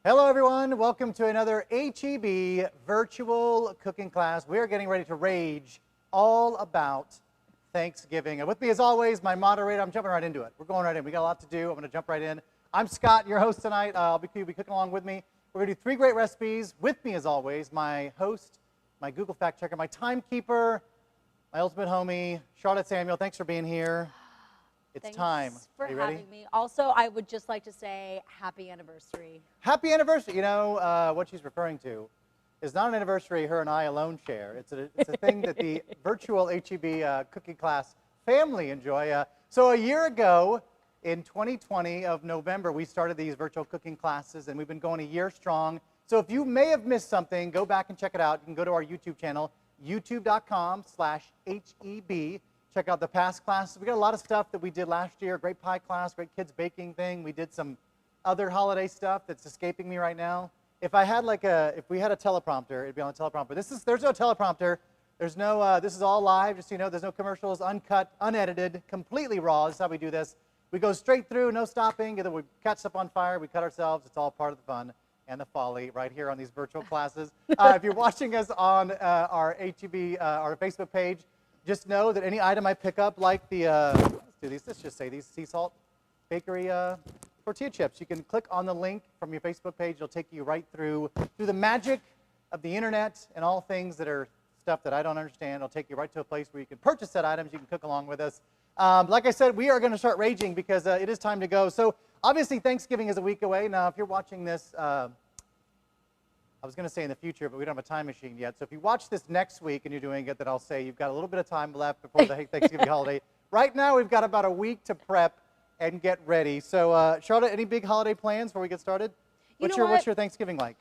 Hello everyone, welcome to another HEB virtual cooking class. We are getting ready to rage all about Thanksgiving. And with me as always, my moderator, I'm jumping right into it. We're going right in, we got a lot to do, I'm gonna jump right in. I'm Scott, your host tonight. You'll be cooking along with me. We're gonna do 3 great recipes. With me as always, my host, my Google fact checker, my timekeeper, my ultimate homie, Charlotte Samuel. Thanks for being here. It's time. Thanks for Are you ready? having me. Also, I would just like to say happy anniversary. Happy anniversary. You know, what she's referring to is not an anniversary her and I alone share. It's a thing that the virtual HEB cooking class family enjoy. So a year ago, in 2020 of November, we started these virtual cooking classes, and we've been going a year strong. So if you may have missed something, go back and check it out. You can go to our YouTube channel, youtube.com/HEB. Check out the past classes. We got a lot of stuff that we did last year. Great pie class, great kids baking thing. We did some other holiday stuff that's escaping me right now. If we had a teleprompter, it'd be on the teleprompter. There's no teleprompter. There's no, this is all live, just so you know. There's no commercials, uncut, unedited, completely raw. This is how we do this. We go straight through, no stopping. Either we catch stuff on fire, we cut ourselves. It's all part of the fun and the folly right here on these virtual classes. If you're watching us on our HEB, our Facebook page, just know that any item I pick up, like the, let's just say these sea salt bakery tortilla chips, you can click on the link from your Facebook page. It'll take you right through the magic of the internet and all things that are stuff that I don't understand. It'll take you right to a place where you can purchase that items. You can cook along with us. Like I said, we are going to start raging because it is time to go. So obviously Thanksgiving is a week away. Now, if you're watching this, I was going to say in the future, but we don't have a time machine yet. So if you watch this next week and you're doing it, then I'll say you've got a little bit of time left before the Thanksgiving holiday. Right now, we've got about a week to prep and get ready. So Charlotte, any big holiday plans before we get started? What's your Thanksgiving like?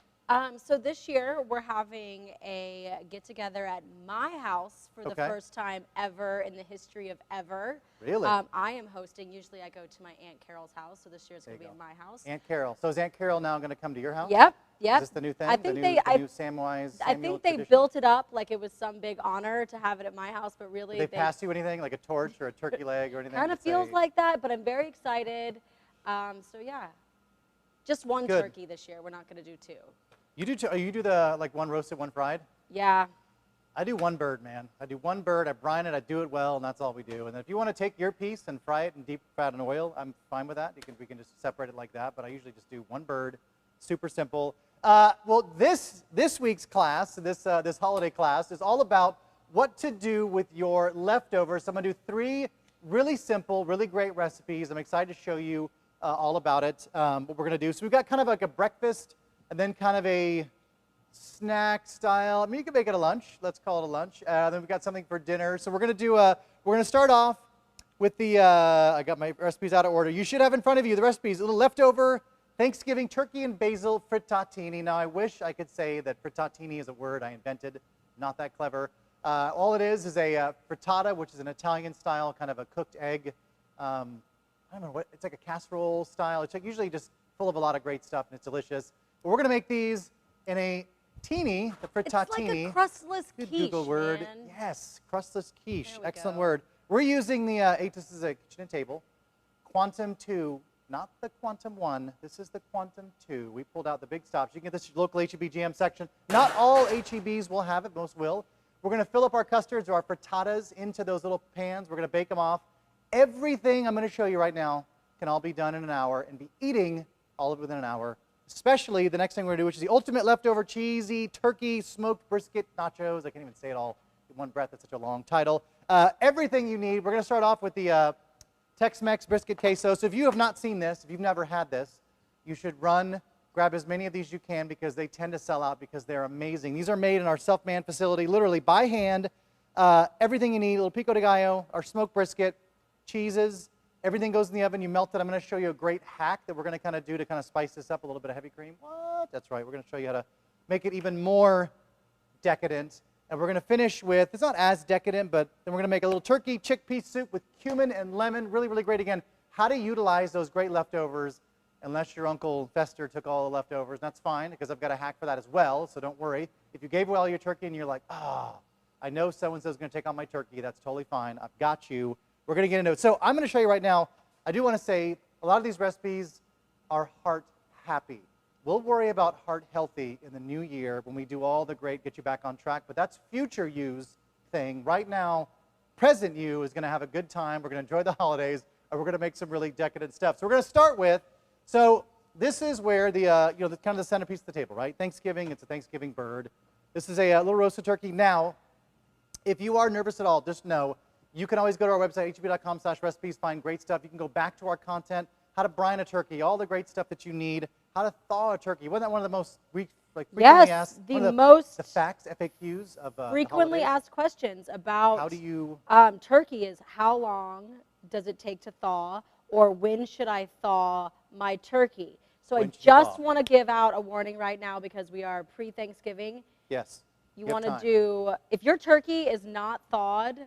So this year, we're having a get-together at my house for the first time ever in the history of ever. Really? I am hosting. Usually I go to my Aunt Carol's house, so this year it's going to be at my house. Aunt Carol. So is Aunt Carol now going to come to your house? Yep. Yep. Is this the new thing? I think the new Samwise I think they tradition? built it up like it was some big honor to have it at my house, but really Did they pass you anything, like a torch or a turkey leg or anything? Kind of feels like that, but I'm very excited. So yeah, just one turkey this year. We're not going to do 2. You do you do the like one roasted, one fried? Yeah. I do one bird, man. I do one bird, I brine it, I do it well, and that's all we do. And then if you want to take your piece and fry it in deep fat and oil, I'm fine with that. We can just separate it like that, but I usually just do one bird, super simple. Well, this week's class, this holiday class, is all about what to do with your leftovers. So I'm going to do 3 really simple, really great recipes. I'm excited to show you all about it, what we're going to do. So we've got kind of like a breakfast and then kind of a snack style. I mean, you can make it a lunch. Let's call it a lunch. Then we've got something for dinner. So we're going to do we're going to start off with the, I got my recipes out of order. You should have in front of you the recipes. A little leftover Thanksgiving turkey and basil frittatini. Now, I wish I could say that frittatini is a word I invented. Not that clever. All it is a frittata, which is an Italian style, kind of a cooked egg. I don't know what, it's like a casserole style. It's like usually just full of a lot of great stuff, and it's delicious. But we're going to make these in a teeny, the frittatini. It's like a crustless quiche, Google word. man. Yes, crustless quiche. Excellent go. word. We're using the, this is a kitchen and table, Quantum 2, not the Quantum 1. This is the Quantum 2. We pulled out the big stops. You can get this at your local HEB GM section. Not all HEBs will have it. Most will. We're going to fill up our custards or our frittatas into those little pans. We're going to bake them off. Everything I'm going to show you right now can all be done in an hour and be eating all of it within an hour. Especially the next thing we're going to do, which is the ultimate leftover cheesy turkey smoked brisket nachos. I can't even say it all in one breath. That's such a long title. Everything you need. We're going to start off with the Tex-Mex brisket queso. So if you have not seen this, if you've never had this, you should run, grab as many of these you can because they tend to sell out because they're amazing. These are made in our self-manned facility, literally by hand. Everything you need, a little pico de gallo, our smoked brisket, cheeses. Everything goes in the oven, you melt it. I'm going to show you a great hack that we're going to kind of do to kind of spice this up, a little bit of heavy cream. What? That's right. We're going to show you how to make it even more decadent. And we're going to finish with, it's not as decadent, but then we're going to make a little turkey chickpea soup with cumin and lemon. Really, really great. Again, how to utilize those great leftovers unless your Uncle Fester took all the leftovers. That's fine because I've got a hack for that as well, so don't worry. If you gave away all your turkey and you're like, oh, I know so-and-so is going to take on my turkey, that's totally fine. I've got you. We're going to get into it. So I'm going to show you right now. I do want to say a lot of these recipes are heart happy. We'll worry about heart healthy in the new year when we do all the great get you back on track, but that's future you's thing. Right now, present you is going to have a good time. We're going to enjoy the holidays, and we're going to make some really decadent stuff. So we're going to start with, so this is where the, kind of the centerpiece of the table, right? Thanksgiving, it's a Thanksgiving bird. This is a little roasted turkey. Now, if you are nervous at all, just know you can always go to our website, heb.com/recipes, find great stuff. You can go back to our content, how to brine a turkey, all the great stuff that you need, how to thaw a turkey. Wasn't that one of the most frequently asked? The facts, FAQs of frequently asked questions about how do you turkey is how long does it take to thaw, or when should I thaw my turkey? So I just want to give out a warning right now because we are pre-Thanksgiving. Yes. You want to do, if your turkey is not thawed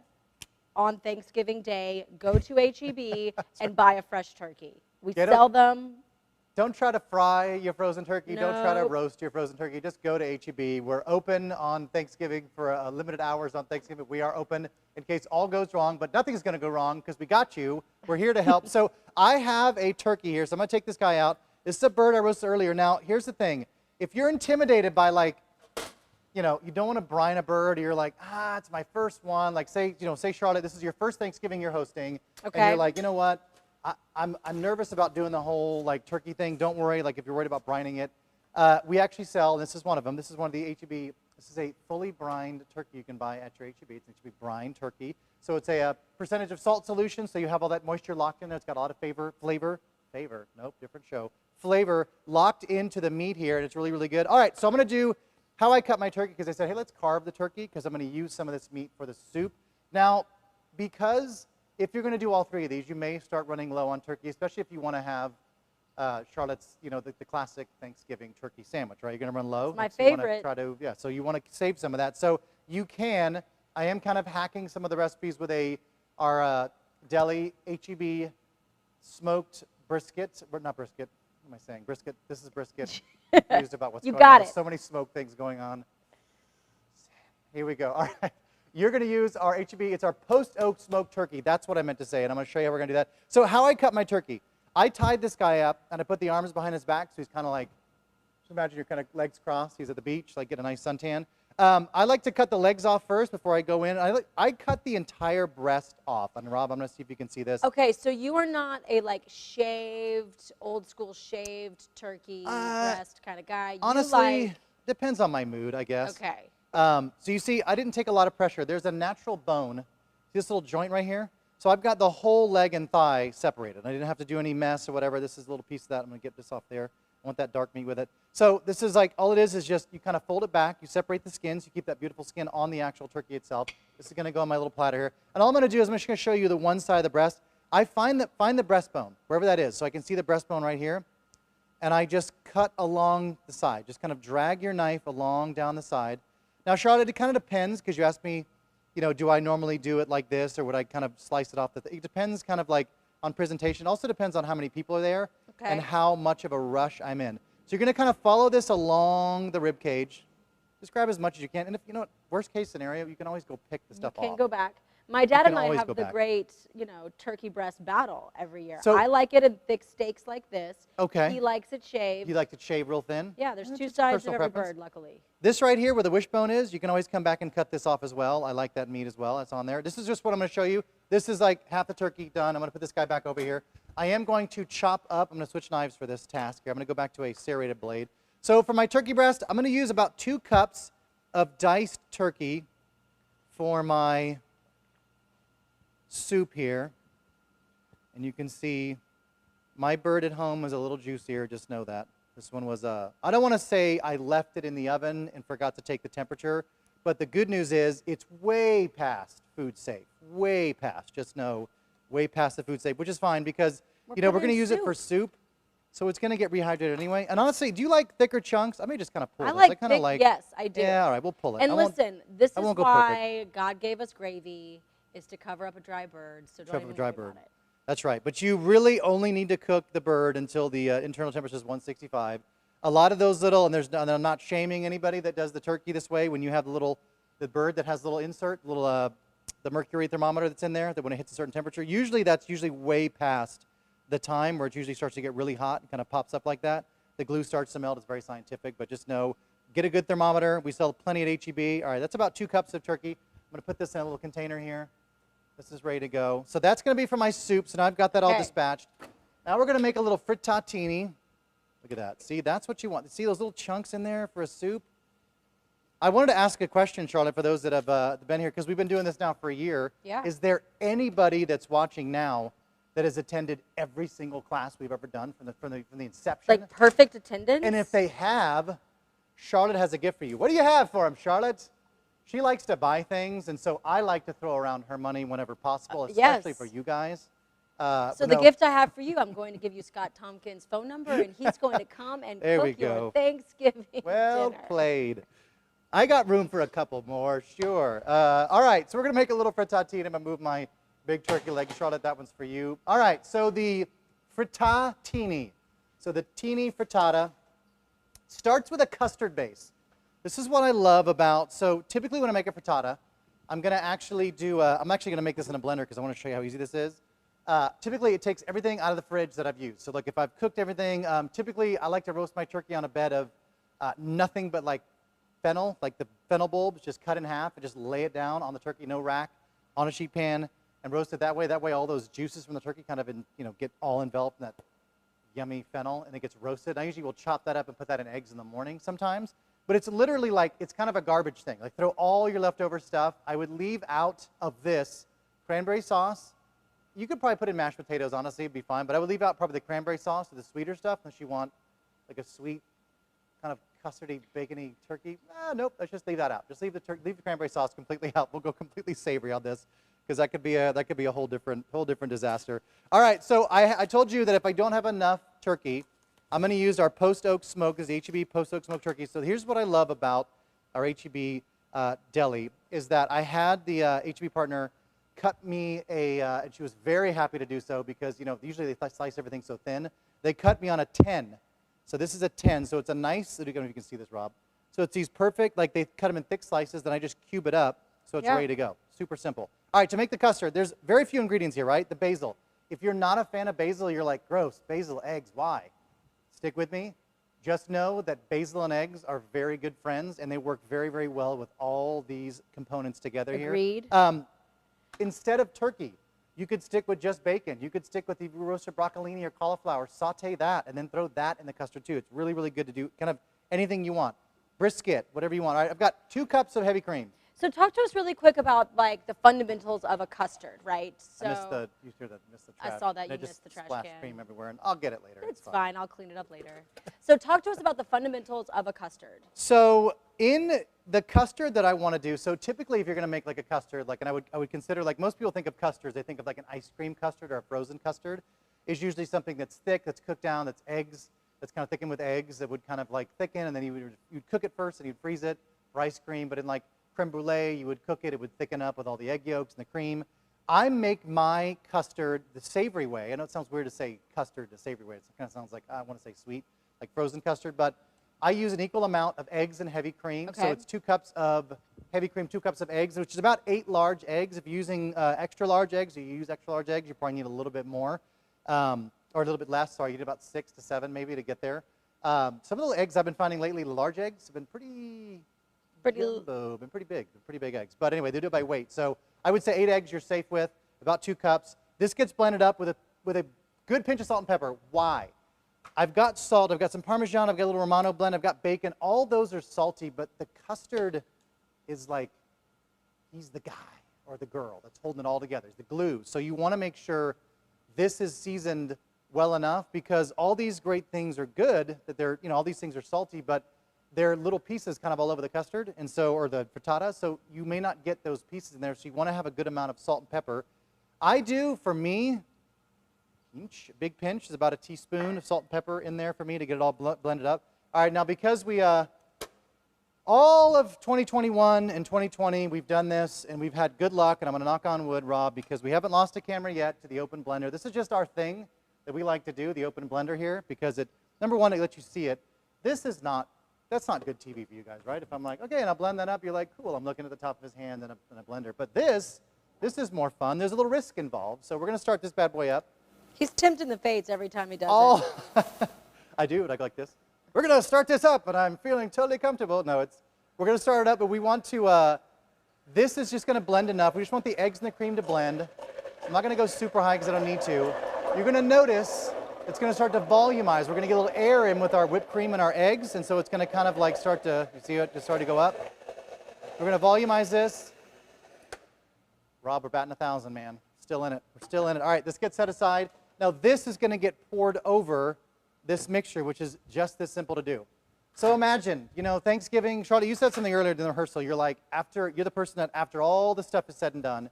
on Thanksgiving Day, go to HEB and buy a fresh turkey. We sell them. Don't try to fry your frozen turkey. No. Don't try to roast your frozen turkey. Just go to HEB. We're open on Thanksgiving for limited hours on Thanksgiving. We are open in case all goes wrong, but nothing's going to go wrong because we got you. We're here to help. So I have a turkey here, so I'm going to take this guy out. This is a bird I roasted earlier. Now, here's the thing. If you're intimidated by, like, you know, you don't want to brine a bird, or you're like, it's my first one. Like, say Charlotte, this is your first Thanksgiving you're hosting. Okay. And you're like, you know what? I'm nervous about doing the whole, like, turkey thing. Don't worry, like, if you're worried about brining it. We actually sell, and this is one of them. This is one of the HEB. This is a fully brined turkey you can buy at your HEB. It's an HEB brined turkey. So it's a percentage of salt solution, so you have all that moisture locked in there. It's got a lot of flavor locked into the meat here, and it's really, really good. All right, so I'm going to do how I cut my turkey, because I said, hey, let's carve the turkey, because I'm going to use some of this meat for the soup. Now, because if you're going to do all three of these, you may start running low on turkey, especially if you want to have Charlotte's, the classic Thanksgiving turkey sandwich, right? You're going to run low. It's my favorite. So you want to save some of that. So you can, I am kind of hacking some of the recipes with our deli HEB smoked brisket, not brisket, what am I saying? Brisket, this is brisket. Confused about what's you going got on. it. There's so many smoke things going on. Here we go. All right. You're going to use our HEB. It's our post-oak smoked turkey. That's what I meant to say, and I'm going to show you how we're going to do that. So how I cut my turkey. I tied this guy up, and I put the arms behind his back, so he's kind of like, just imagine your kind of legs crossed. He's at the beach, like get a nice suntan. I like to cut the legs off first before I go in. I cut the entire breast off. And Rob, I'm going to see if you can see this. Okay, so you are not a shaved, old school shaved turkey breast kind of guy. Honestly, depends on my mood, I guess. Okay. So you see, I didn't take a lot of pressure. There's a natural bone. See this little joint right here? So I've got the whole leg and thigh separated. I didn't have to do any mess or whatever. This is a little piece of that. I'm going to get this off there. I want that dark meat with it. So this is all it is just you kind of fold it back. You separate the skins. You keep that beautiful skin on the actual turkey itself. This is going to go on my little platter here. And all I'm going to do is I'm just going to show you the one side of the breast. I find the breastbone, wherever that is. So I can see the breastbone right here. And I just cut along the side. Just kind of drag your knife along down the side. Now, Charlotte, it kind of depends, because you asked me, do I normally do it like this, or would I kind of slice it off? It depends kind of like on presentation. It also depends on how many people are there and how much of a rush I'm in. So you're going to kind of follow this along the rib cage. Just grab as much as you can. And if, worst case scenario, you can always go pick the stuff off. You can go back. My dad and I have the great, turkey breast battle every year. So I like it in thick steaks like this. Okay. He likes it shaved. You like it shaved real thin? Yeah, there's two sides of every bird, luckily. This right here where the wishbone is, you can always come back and cut this off as well. I like that meat as well. That's on there. This is just what I'm going to show you. This is like half the turkey done. I'm going to put this guy back over here. I am going to chop up. I'm going to switch knives for this task here. I'm going to go back to a serrated blade. So for my turkey breast, I'm going to use about 2 cups of diced turkey for my soup here. And you can see my bird at home was a little juicier, just know that. This one was, I don't want to say I left it in the oven and forgot to take the temperature, but the good news is it's way past food safe, way past, just know, way past the food safe, which is fine because, we're going to use it for soup, so it's going to get rehydrated anyway. And honestly, do you like thicker chunks? I may just kind of pull this. I kind of like, yes, I do. Yeah, all right, we'll pull it. And listen, this is why God gave us gravy, is to cover up a dry bird, so don't even worry about it. That's right, but you really only need to cook the bird until the internal temperature is 165. A lot of those little, and I'm not shaming anybody that does the turkey this way, when you have the bird that has a little insert, the mercury thermometer that's in there, that when it hits a certain temperature, that's usually way past the time where it usually starts to get really hot and kind of pops up like that. the glue starts to melt. It's very scientific, but just know, get a good thermometer. We sell plenty at H-E-B. All right, that's about 2 cups of turkey. I'm going to put this in a little container here. This is ready to go. So that's going to be for my soups, and I've got that all dispatched. Now we're going to make a little frittatini. Look at that. See, that's what you want. See those little chunks in there for a soup? I wanted to ask a question, Charlotte, for those that have been here, because we've been doing this now for a year. Yeah. Is there anybody that's watching now that has attended every single class we've ever done from the inception? Like perfect attendance? And if they have, Charlotte has a gift for you. What do you have for them, Charlotte? She likes to buy things, and so I like to throw around her money whenever possible, especially for you guys. So the gift I have for you, I'm going to give you Scott Tompkins' phone number, and he's going to come and cook your Thanksgiving Well dinner. played. I got room for a couple more, sure. All right, so we're going to make a little frittatini. I'm going to move my big turkey leg. Charlotte, that one's for you. All right, so the frittatini. So the teeny frittata starts with a custard base. This is what I love about, so typically when I make a frittata, I'm going to actually do, I'm actually going to make this in a blender because I want to show you how easy this is. Typically it takes everything out of the fridge that I've used. So like if I've cooked everything, typically I like to roast my turkey on a bed of nothing but like fennel, like the fennel bulbs, just cut in half and just lay it down on the turkey, no rack, on a sheet pan, and roast it that way. That way all those juices from the turkey kind of, get all enveloped in that yummy fennel, and it gets roasted. I usually will chop that up and put that in eggs in the morning sometimes. But it's literally like, it's kind of a garbage thing. Like throw all your leftover stuff. I would leave out of this cranberry sauce. You could probably put in mashed potatoes, honestly, it'd be fine. But I would leave out probably the cranberry sauce or the sweeter stuff unless you want like a sweet kind of custardy, bacony turkey. Nope, let's just leave that out. Just leave the cranberry sauce completely out. We'll go completely savory on this because that could be a whole different disaster. All right, so I told you that if I don't have enough turkey, I'm going to use our Post Oak Smoke, as H-E-B Post Oak Smoke turkey. So here's what I love about our H-E-B deli is that I had the H-E-B partner cut me and she was very happy to do so because, usually they slice everything so thin. They cut me on a 10. So this is a 10. So it's a nice, I don't know if you can see this, Rob. So it's these perfect, like they cut them in thick slices, then I just cube it up so it's ready to go. Super simple. All right, to make the custard, there's very few ingredients here, right? The basil. If you're not a fan of basil, you're like, gross, basil, eggs, why? Stick with me. Just know that basil and eggs are very good friends, and they work very, very well with all these components together here. Agreed. Instead of turkey, you could stick with just bacon. You could stick with the roasted broccolini or cauliflower, saute that, and then throw that in the custard too. It's really, really good to do kind of anything you want. Brisket, whatever you want. All right, I've got 2 cups of heavy cream. So talk to us really quick about like the fundamentals of a custard, right? So I missed the trash. I saw that and you missed the trash splashed can. cream everywhere, and I'll get it later. It's fine. I'll clean it up later. So talk to us about the fundamentals of a custard. So in the custard that I want to do, so typically if you're going to make like a custard, like, and I would consider, like most people think of custards, they think of like an ice cream custard or a frozen custard. Is usually something that's thick, that's cooked down, that's eggs, that's kind of thickened with eggs, that would kind of like thicken, and then you'd cook it first and you'd freeze it for ice cream. But in like creme brulee, you would cook it, it would thicken up with all the egg yolks and the cream. I make my custard the savory way. I know it sounds weird to say custard the savory way. It kind of sounds like, I want to say sweet, like frozen custard, but I use an equal amount of eggs and heavy cream. Okay. So it's 2 cups of heavy cream, 2 cups of eggs, which is about 8 large eggs. If you're using extra large eggs, or you use extra large eggs, you probably need a little bit more, or a little bit less. Sorry, you need about 6 to 7 maybe to get there. Some of the eggs I've been finding lately, the large eggs, have been pretty big. They're pretty big eggs. But anyway, they do it by weight. So I would say 8 eggs you're safe with, about 2 cups. This gets blended up with a good pinch of salt and pepper. Why? I've got salt, I've got some Parmesan, I've got a little Romano blend, I've got bacon. All those are salty, but the custard is like, he's the guy or the girl that's holding it all together. It's the glue. So you want to make sure this is seasoned well enough, because all these great things are good, that they're, all these things are salty, but they're little pieces kind of all over the custard, and so, or the frittata, so you may not get those pieces in there, so you want to have a good amount of salt and pepper. I do, for me, a big pinch is about a teaspoon of salt and pepper in there for me to get it all blended up. All right, now because we, all of 2021 and 2020, we've done this, and we've had good luck, and I'm going to knock on wood, Rob, because we haven't lost a camera yet to the open blender. This is just our thing that we like to do, the open blender here, because it, number one, it lets you see it. This is not, that's not good TV for you guys, right? If I'm like, okay, and I'll blend that up, you're like, cool, I'm looking at the top of his hand in a blender. But this is more fun. There's a little risk involved, so we're going to start this bad boy up. He's tempting the fates every time he does it. I do, like this. we're going to start this up, and I'm feeling totally comfortable. No, we're going to start it up, but we want to, this is just going to blend enough. We just want the eggs and the cream to blend. I'm not going to go super high because I don't need to. You're going to notice it's going to start to volumize. We're going to get a little air in with our whipped cream and our eggs, and so it's going to kind of like start to, you see it just start to go up? We're going to volumize this. Rob, we're batting 1,000, man. Still in it. We're still in it. All right, this gets set aside. Now this is going to get poured over this mixture, which is just this simple to do. So imagine, you know, Thanksgiving. Charlotte, you said something earlier in the rehearsal. You're like, you're the person that after all the stuff is said and done,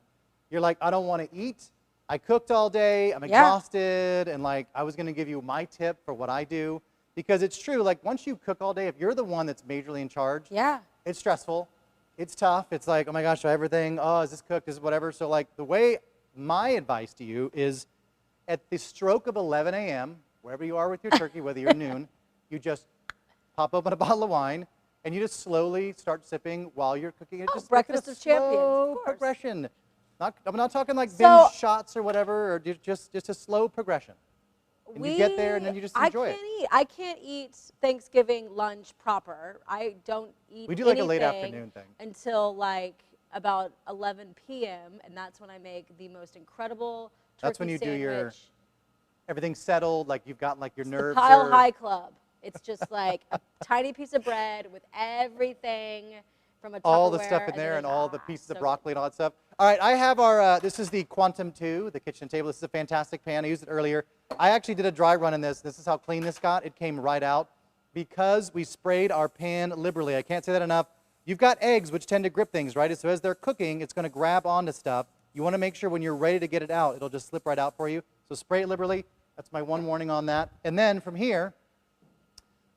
you're like, I don't want to eat. I cooked all day. I'm exhausted. And like, I was going to give you my tip for what I do. Because it's true, like once you cook all day, if you're the one that's majorly in charge, it's stressful. It's tough. It's like, oh my gosh, everything, oh, is this cooked? Is this whatever? So like the way, my advice to you is at the stroke of 11 a.m., wherever you are with your turkey, whether you're noon, you just pop open a bottle of wine and you just slowly start sipping while you're cooking it. Just breakfast of champions, of course. Progression. I'm not talking like binge shots or whatever, or just a slow progression. And you get there and then you just enjoy it. I can't eat Thanksgiving lunch proper. I don't eat We do like a late afternoon thing. Until like about 11 p.m. and that's when I make the most incredible turkey That's when you sandwich. do your, everything's settled, like you've got like your nerves. The Pile High Club. It's just like a tiny piece of bread with everything from a Tupperware. All the stuff in there and all the pieces of broccoli and all that stuff. All right, I have our, this is the Quantum 2, the kitchen table. This is a fantastic pan. I used it earlier. I actually did a dry run in this. This is how clean this got. It came right out because we sprayed our pan liberally. I can't say that enough. You've got eggs, which tend to grip things, right? So as they're cooking, it's going to grab onto stuff. You want to make sure when you're ready to get it out, it'll just slip right out for you. So spray it liberally. That's my one warning on that. And then from here,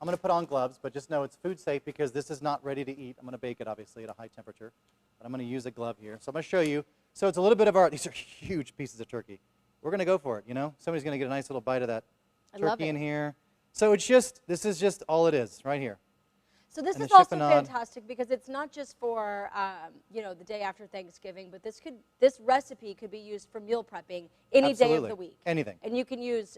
I'm going to put on gloves, but just know it's food safe because this is not ready to eat. I'm going to bake it, obviously, at a high temperature. But I'm going to use a glove here. So I'm going to show you. So it's a little bit of our, these are huge pieces of turkey. We're going to go for it, you know? Somebody's going to get a nice little bite of that turkey in here. So it's just, this is just all it is, right here. So this is also fantastic because it's not just for you know, the day after Thanksgiving, but this recipe could be used for meal prepping any day of the week. Anything. And you can use,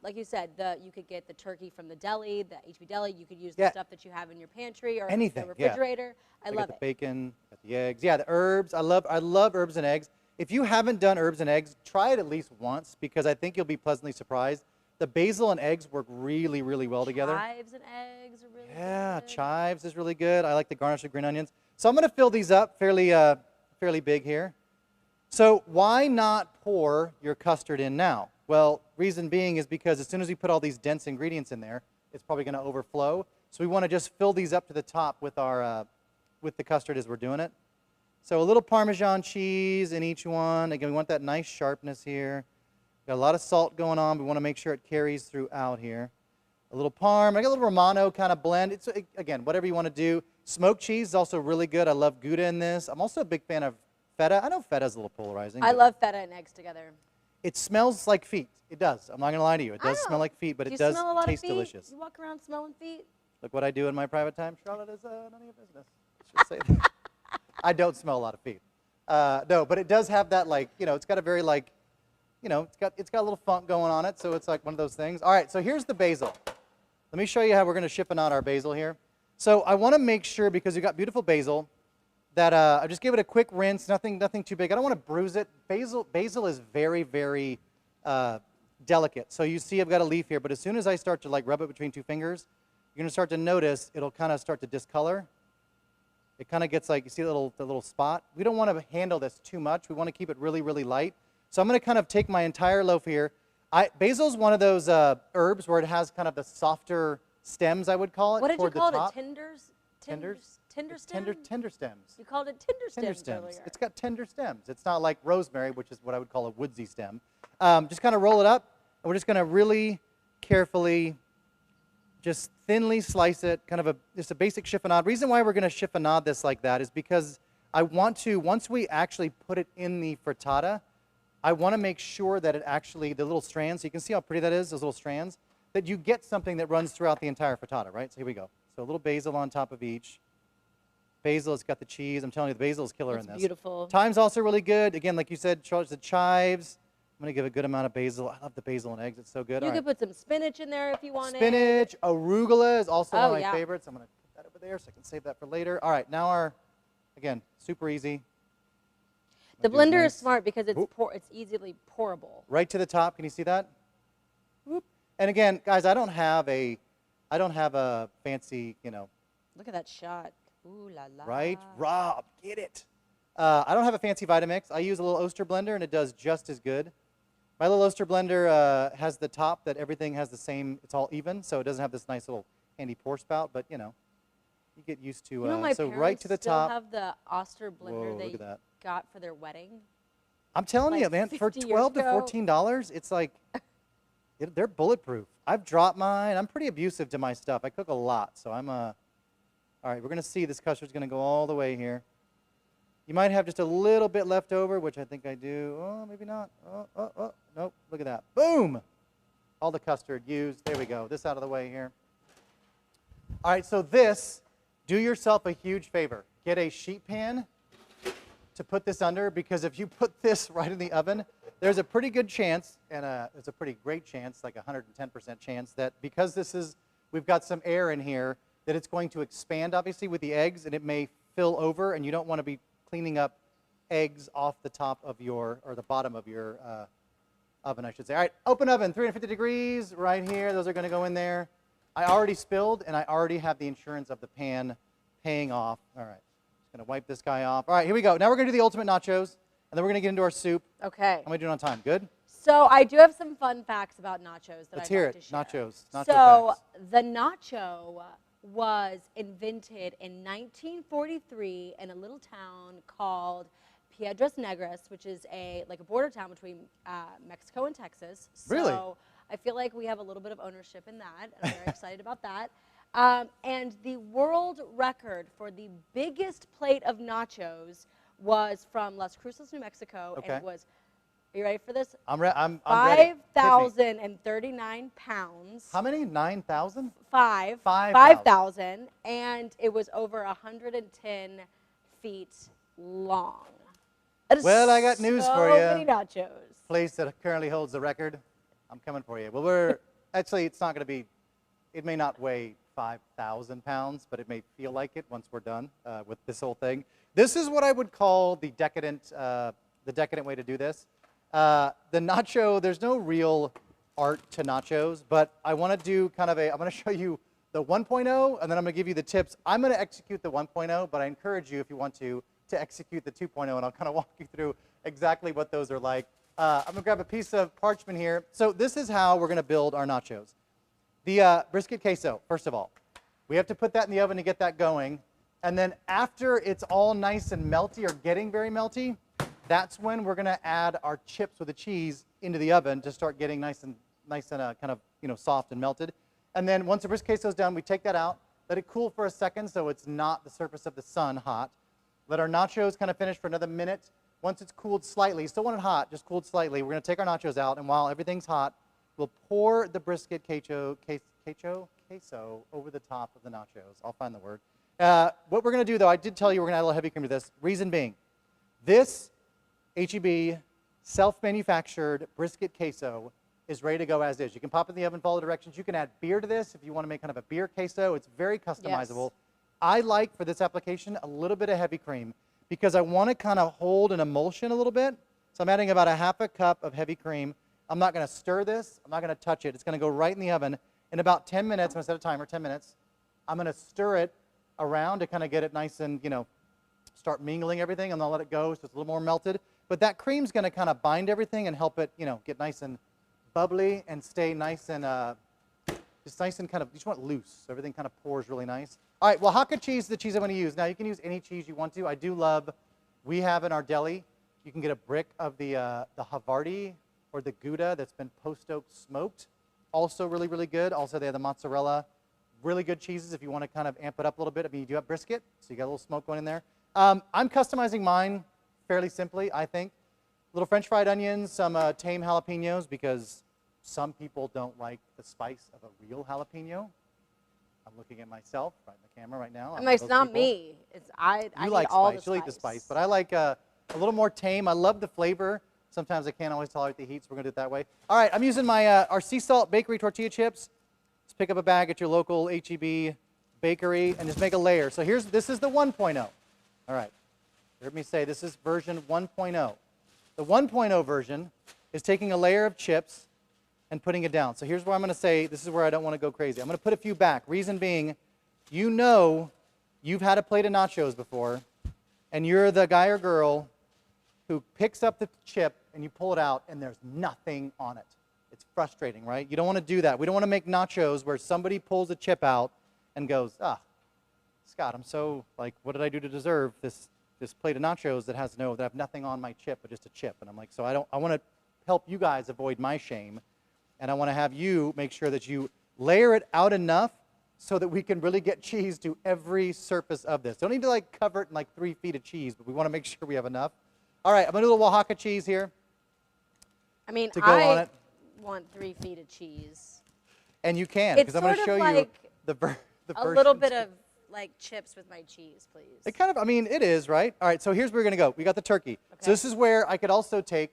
like you said, you could get the turkey from the deli, the HB deli. You could use the stuff that you have in your pantry or the refrigerator. I love it. The bacon, got the eggs. Yeah, the herbs. I love herbs and eggs. If you haven't done herbs and eggs, try it at least once because I think you'll be pleasantly surprised. The basil and eggs work really, really well together. Chives and eggs are really good. Yeah, chives is really good. I like the garnish of green onions. So I'm going to fill these up fairly big here. So why not pour your custard in now? Well, reason being is because as soon as we put all these dense ingredients in there, it's probably going to overflow. So we want to just fill these up to the top with our with the custard as we're doing it. So a little Parmesan cheese in each one. Again, we want that nice sharpness here. Got a lot of salt going on. We want to make sure it carries throughout here. A little Parm. I got a little Romano kind of blend. It's, again, whatever you want to do. Smoked cheese is also really good. I love Gouda in this. I'm also a big fan of feta. I know feta is a little polarizing. I love feta and eggs together. It smells like feet. It does. I'm not going to lie to you. It does smell like feet, but it does taste delicious. You walk around smelling feet? Look what I do in my private time. Charlotte is none of your business. Let's just say that. I don't smell a lot of feet. No, but it does have that, like, you know, it's got a very, like, you know, it's got a little funk going on it, so it's like one of those things. All right, so here's the basil. Let me show you how we're going to chiffonade our basil here. So I want to make sure, because you've got beautiful basil, that I just give it a quick rinse, nothing too big. I don't want to bruise it. Basil is very, very delicate. So you see I've got a leaf here, but as soon as I start to like rub it between two fingers, you're going to start to notice it'll kind of start to discolor. It kind of gets like, you see the little spot? We don't want to handle this too much. We want to keep it really, really light. So I'm going to kind of take my entire loaf here. Basil is one of those herbs where it has kind of the softer stems, I would call it. What did you call it? Tender stems. You called it tender stems earlier. It's got tender stems. It's not like rosemary, which is what I would call a woodsy stem. Just kind of roll it up, and we're just going to really carefully, just thinly slice it, kind of just a basic chiffonade. Reason why we're going to chiffonade this like that is because I want to, once we actually put it in the frittata, I want to make sure that it actually, the little strands, so you can see how pretty that is, those little strands, that you get something that runs throughout the entire frittata, right? So here we go. So a little basil on top of each. Basil, it's got the cheese. I'm telling you, the basil is killer in this. Beautiful. Thyme's also really good. Again, like you said, Charles, the chives. I'm going to give a good amount of basil. I love the basil and eggs. It's so good. You All could put some spinach in there if you wanted. Spinach, arugula is also one of my yeah. favorites. I'm going to put that over there so I can save that for later. All right, now our, again, super easy. The blender is smart because it's easily pourable. Right to the top. Can you see that? Whoop. And again, guys, I don't have a fancy, you know. Look at that shot. Ooh la la. Right? Rob, get it. I don't have a fancy Vitamix. I use a little Oster blender, and it does just as good. My little Oster blender has the top that everything has the same, it's all even, so it doesn't have this nice little handy pour spout, but, you know, you get used to, You know, my so right to the top. still have the Oster blender Whoa, they look at that. got for their wedding. I'm telling like you, man, for 50 $12 to years ago. $14, it's like, they're bulletproof. I've dropped mine. I'm pretty abusive to my stuff. I cook a lot, so I'm, all right, we're going to see this custard's going to go all the way here. You might have just a little bit left over, which I think I do. Oh, maybe not. Oh, nope, look at that. Boom! All the custard used. There we go. This out of the way here. All right, so this, do yourself a huge favor. Get a sheet pan to put this under, because if you put this right in the oven, there's a pretty good chance, and it's a pretty great chance, like 110% chance, that because we've got some air in here, that it's going to expand, obviously, with the eggs, and it may fill over, and you don't want to be cleaning up eggs off the top of your, or the bottom of your oven, I should say. All right, open oven, 350 degrees, right here. Those are going to go in there. I already spilled, and I already have the insurance of the pan paying off. All right, just going to wipe this guy off. All right, here we go. Now we're going to do the ultimate nachos, and then we're going to get into our soup. Okay. How am I doing on time? Good? So I do have some fun facts about nachos that Let's I'd hear like it. to share. Nachos. Nacho So facts. the nacho was invented in 1943 in a little town called Piedras Negras, which is like a border town between Mexico and Texas. Really? So I feel like we have a little bit of ownership in that, and I'm very excited about that. And the world record for the biggest plate of nachos was from Las Cruces, New Mexico, Okay. and it was, are you ready for this? I'm ready. 5,039 pounds. How many? 9,000? 5,000, and it was over 110 feet long. That is Well, I got news for so you. many nachos. Place that currently holds the record. I'm coming for you. Well, actually, it's not going to be, it may not weigh 5,000 pounds, but it may feel like it once we're done with this whole thing. This is what I would call the decadent way to do this. The nacho, there's no real art to nachos, but I want to do kind of I'm going to show you the 1.0, and then I'm going to give you the tips. I'm going to execute the 1.0, but I encourage you, if you want to execute the 2.0, and I'll kind of walk you through exactly what those are like. I'm going to grab a piece of parchment here. So this is how we're going to build our nachos. The brisket queso, first of all. We have to put that in the oven to get that going. And then after it's all nice and melty, or getting very melty, that's when we're going to add our chips with the cheese into the oven to start getting nice and kind of, you know, soft and melted. And then once the brisket queso is done, we take that out, let it cool for a second so it's not the surface of the sun hot. Let our nachos kind of finish for another minute. Once it's cooled slightly, still want it hot, just cooled slightly, we're going to take our nachos out, and while everything's hot, we'll pour the brisket queso over the top of the nachos. I'll find the word. What we're going to do, though, I did tell you we're going to add a little heavy cream to this. Reason being, this H-E-B self-manufactured brisket queso is ready to go as is. You can pop it in the oven, follow directions. You can add beer to this if you want to make kind of a beer queso. It's very customizable. Yes. I like, for this application, a little bit of heavy cream because I want to kind of hold an emulsion a little bit. So I'm adding about a half a cup of heavy cream. I'm not going to stir this. I'm not going to touch it. It's going to go right in the oven. In about 10 minutes, I'm going to set a timer, 10 minutes. I'm going to stir it around to kind of get it nice and, you know, start mingling everything. I'm going to let it go so it's a little more melted. But that cream's going to kind of bind everything and help it, you know, get nice and bubbly and stay nice and just nice and kind of, you just want it loose. So everything kind of pours really nice. All right, well, Oaxaca cheese is the cheese I'm going to use. Now, you can use any cheese you want to. I do love, we have in our deli, you can get a brick of the Havarti or the Gouda that's been post-oak smoked. Also really, really good. Also, they have the mozzarella. Really good cheeses if you want to kind of amp it up a little bit. I mean, you do have brisket, so you got a little smoke going in there. I'm customizing mine fairly simply, I think. Little French fried onions, some tame jalapenos, because some people don't like the spice of a real jalapeno. I'm looking at myself right in the camera right now. I mean, it's not me. It's I you need like all spice. the You like the spice, but I like a little more tame. I love the flavor. Sometimes I can't always tolerate the heat, so we're going to do it that way. All right, I'm using my our sea salt bakery tortilla chips. Just pick up a bag at your local H-E-B bakery and just make a layer. So this is the 1.0. All right, you heard me say this is version 1.0. The 1.0 version is taking a layer of chips and putting it down. So here's where I'm going to say, this is where I don't want to go crazy. I'm going to put a few back. Reason being, you know you've had a plate of nachos before, and you're the guy or girl who picks up the chip and you pull it out and there's nothing on it. It's frustrating, right? You don't want to do that. We don't want to make nachos where somebody pulls a chip out and goes, Scott, I'm so, like, what did I do to deserve this plate of nachos that have nothing on my chip but just a chip? And I'm like, so I want to help you guys avoid my shame, and I want to have you make sure that you layer it out enough so that we can really get cheese to every surface of this. Don't need to like cover it in like 3 feet of cheese, but we want to make sure we have enough. All right, I'm going to do a little Oaxaca cheese here. I mean, to go on it. Want 3 feet of cheese. And you can, because I'm going to show you the version. A little bit of like chips with my cheese, please. It kind of, I mean, it is, right? All right, so here's where we're going to go. We got the turkey. Okay. So this is where I could also take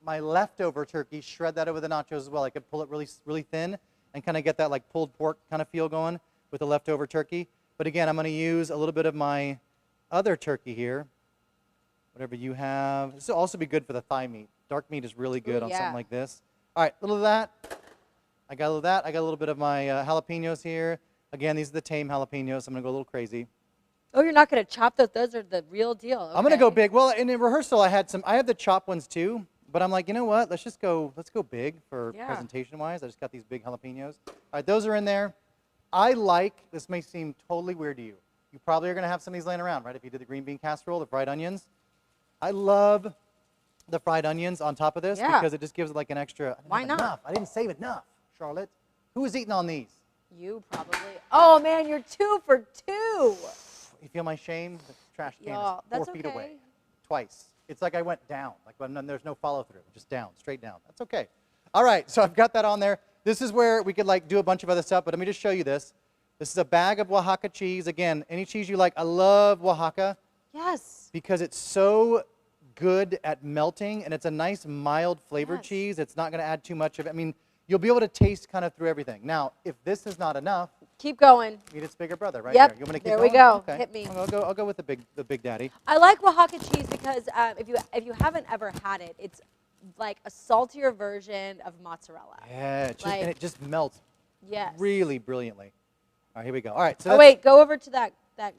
my leftover turkey, shred that over the nachos as well. I could pull it really, really thin and kind of get that like pulled pork kind of feel going with the leftover turkey. But again, I'm going to use a little bit of my other turkey here. Whatever you have. This will also be good for the thigh meat. Dark meat is really good on something like this. All right, a little of that. I got a little of that. I got a little bit of my jalapenos here. Again, these are the tame jalapenos. I'm going to go a little crazy. Oh, you're not going to chop those? Those are the real deal. Okay. I'm going to go big. Well, in rehearsal, I had the chopped ones too. But I'm like, you know what? Let's go big for presentation-wise. I just got these big jalapenos. All right, those are in there. This may seem totally weird to you. You probably are going to have some of these laying around, right? If you did the green bean casserole, the fried onions. I love the fried onions on top of this because it just gives it like an extra. Why not? Enough. I didn't save enough, Charlotte. Who was eating on these? You probably. Oh, man, you're 2 for 2. You feel my shame? The trash can is 4 feet away. Twice. It's like I went down. Like when there's no follow through. Just down, straight down. That's okay. All right, so I've got that on there. This is where we could like do a bunch of other stuff, but let me just show you this. This is a bag of Oaxaca cheese. Again, any cheese you like. I love Oaxaca. Yes. Because it's so good at melting, and it's a nice mild flavored cheese. It's not going to add too much of it. I mean, you'll be able to taste kind of through everything. Now, if this is not enough, keep going. Meet its bigger brother, right? Yep. There. You want me to keep there going? We go. Okay. Hit me. I'll go with the big daddy. I like Oaxaca cheese because if you haven't ever had it, it's like a saltier version of mozzarella. Yeah, and it just melts. Yes. Really brilliantly. All right, here we go. All right. So wait, go over to that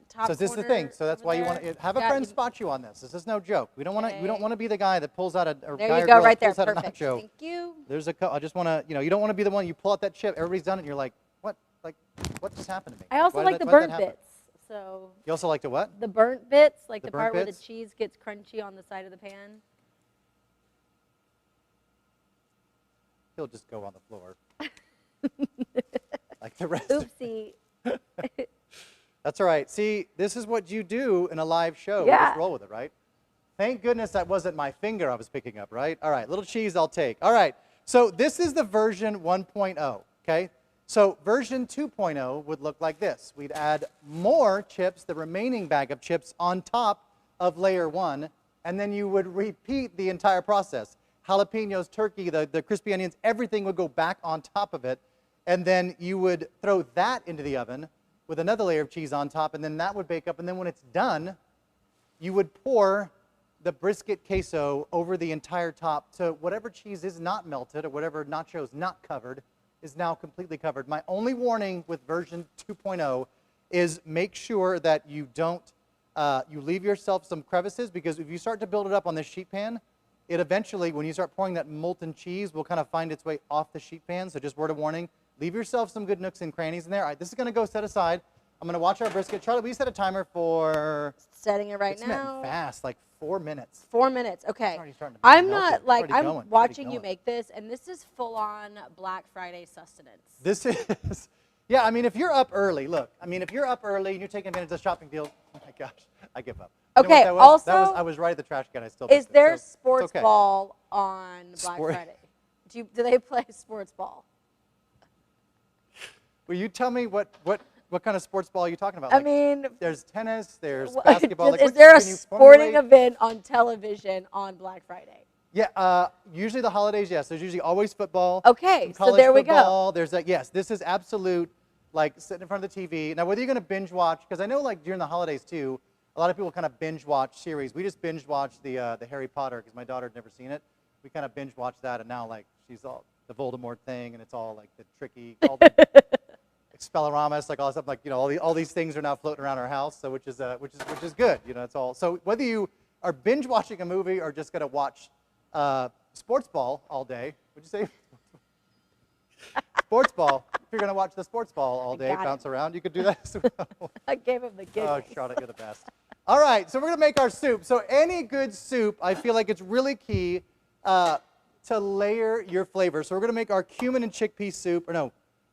top. So this is the thing. So that's why you want to have a friend spot you on this. This is no joke. We don't want to. We don't want to be the guy that pulls out a there guy you or go, girl right there. pulls out Perfect. a nacho. Thank you. There's I just want to. You don't want to be the one. You pull out that chip. Everybody's done it. And you're like, what? Like, what just happened to me? I also like the burnt bits. So. You also like the what? The burnt bits, like the part where the bits? cheese gets crunchy on the side of the pan. He'll just go on the floor. Like the rest. Oopsie. That's all right. See, this is what you do in a live show. Yeah. We just roll with it, right? Thank goodness that wasn't my finger I was picking up, right? All right, little cheese I'll take. All right, so this is the version 1.0, okay? So version 2.0 would look like this. We'd add more chips, the remaining bag of chips, on top of layer 1, and then you would repeat the entire process. Jalapenos, turkey, the crispy onions, everything would go back on top of it, and then you would throw that into the oven with another layer of cheese on top, and then that would bake up, and then when it's done, you would pour the brisket queso over the entire top, so whatever cheese is not melted or whatever nacho is not covered is now completely covered. My only warning with version 2.0 is make sure that you don't, you leave yourself some crevices, because if you start to build it up on this sheet pan, it eventually, when you start pouring that molten cheese, will kind of find its way off the sheet pan, so just word of warning. Leave yourself some good nooks and crannies in there. All right, this is going to go set aside. I'm going to watch our brisket. Charlotte, we set a timer for... Setting it right it's now. It's fast, like 4 minutes. 4 minutes, okay. I'm not, like, I'm watching you make this, and this is full-on Black Friday sustenance. This is, yeah, I mean, if you're up early, look, I mean, if you're up early and you're taking advantage of the shopping deal, oh my gosh, I give up. Okay, you know what that was? also... I was right at the trash can. I still Is there so sports ball on Black Friday? Do they play sports ball? Will you tell me what kind of sports ball are you talking about? I like, mean, there's tennis, there's basketball. Like, is there a sporting event on television on Black Friday? Yeah, usually the holidays, yes. There's usually always football. Okay, some so there we football. go. There's that. Yes, this is absolute, like sitting in front of the TV. Now, whether you're going to binge watch, because I know like during the holidays too, a lot of people kind of binge watch series. We just binge watched the Harry Potter because my daughter had never seen it. We kind of binge watched that, and now like she's all the Voldemort thing, and it's all like the tricky, all the Expelliarmus, like all this stuff, like all these things are now floating around our house, so which is good. It's all. So whether you are binge watching a movie or just going to watch sports ball all day. Would you say? Sports ball. If you're going to watch the sports ball all day, bounce around, you could do that as well. I gave him the giggles. Oh, Charlotte, you're the best. All right, so we're going to make our soup. So any good soup, I feel like it's really key to layer your flavor. So we're going to make our cumin and chickpea soup, or no,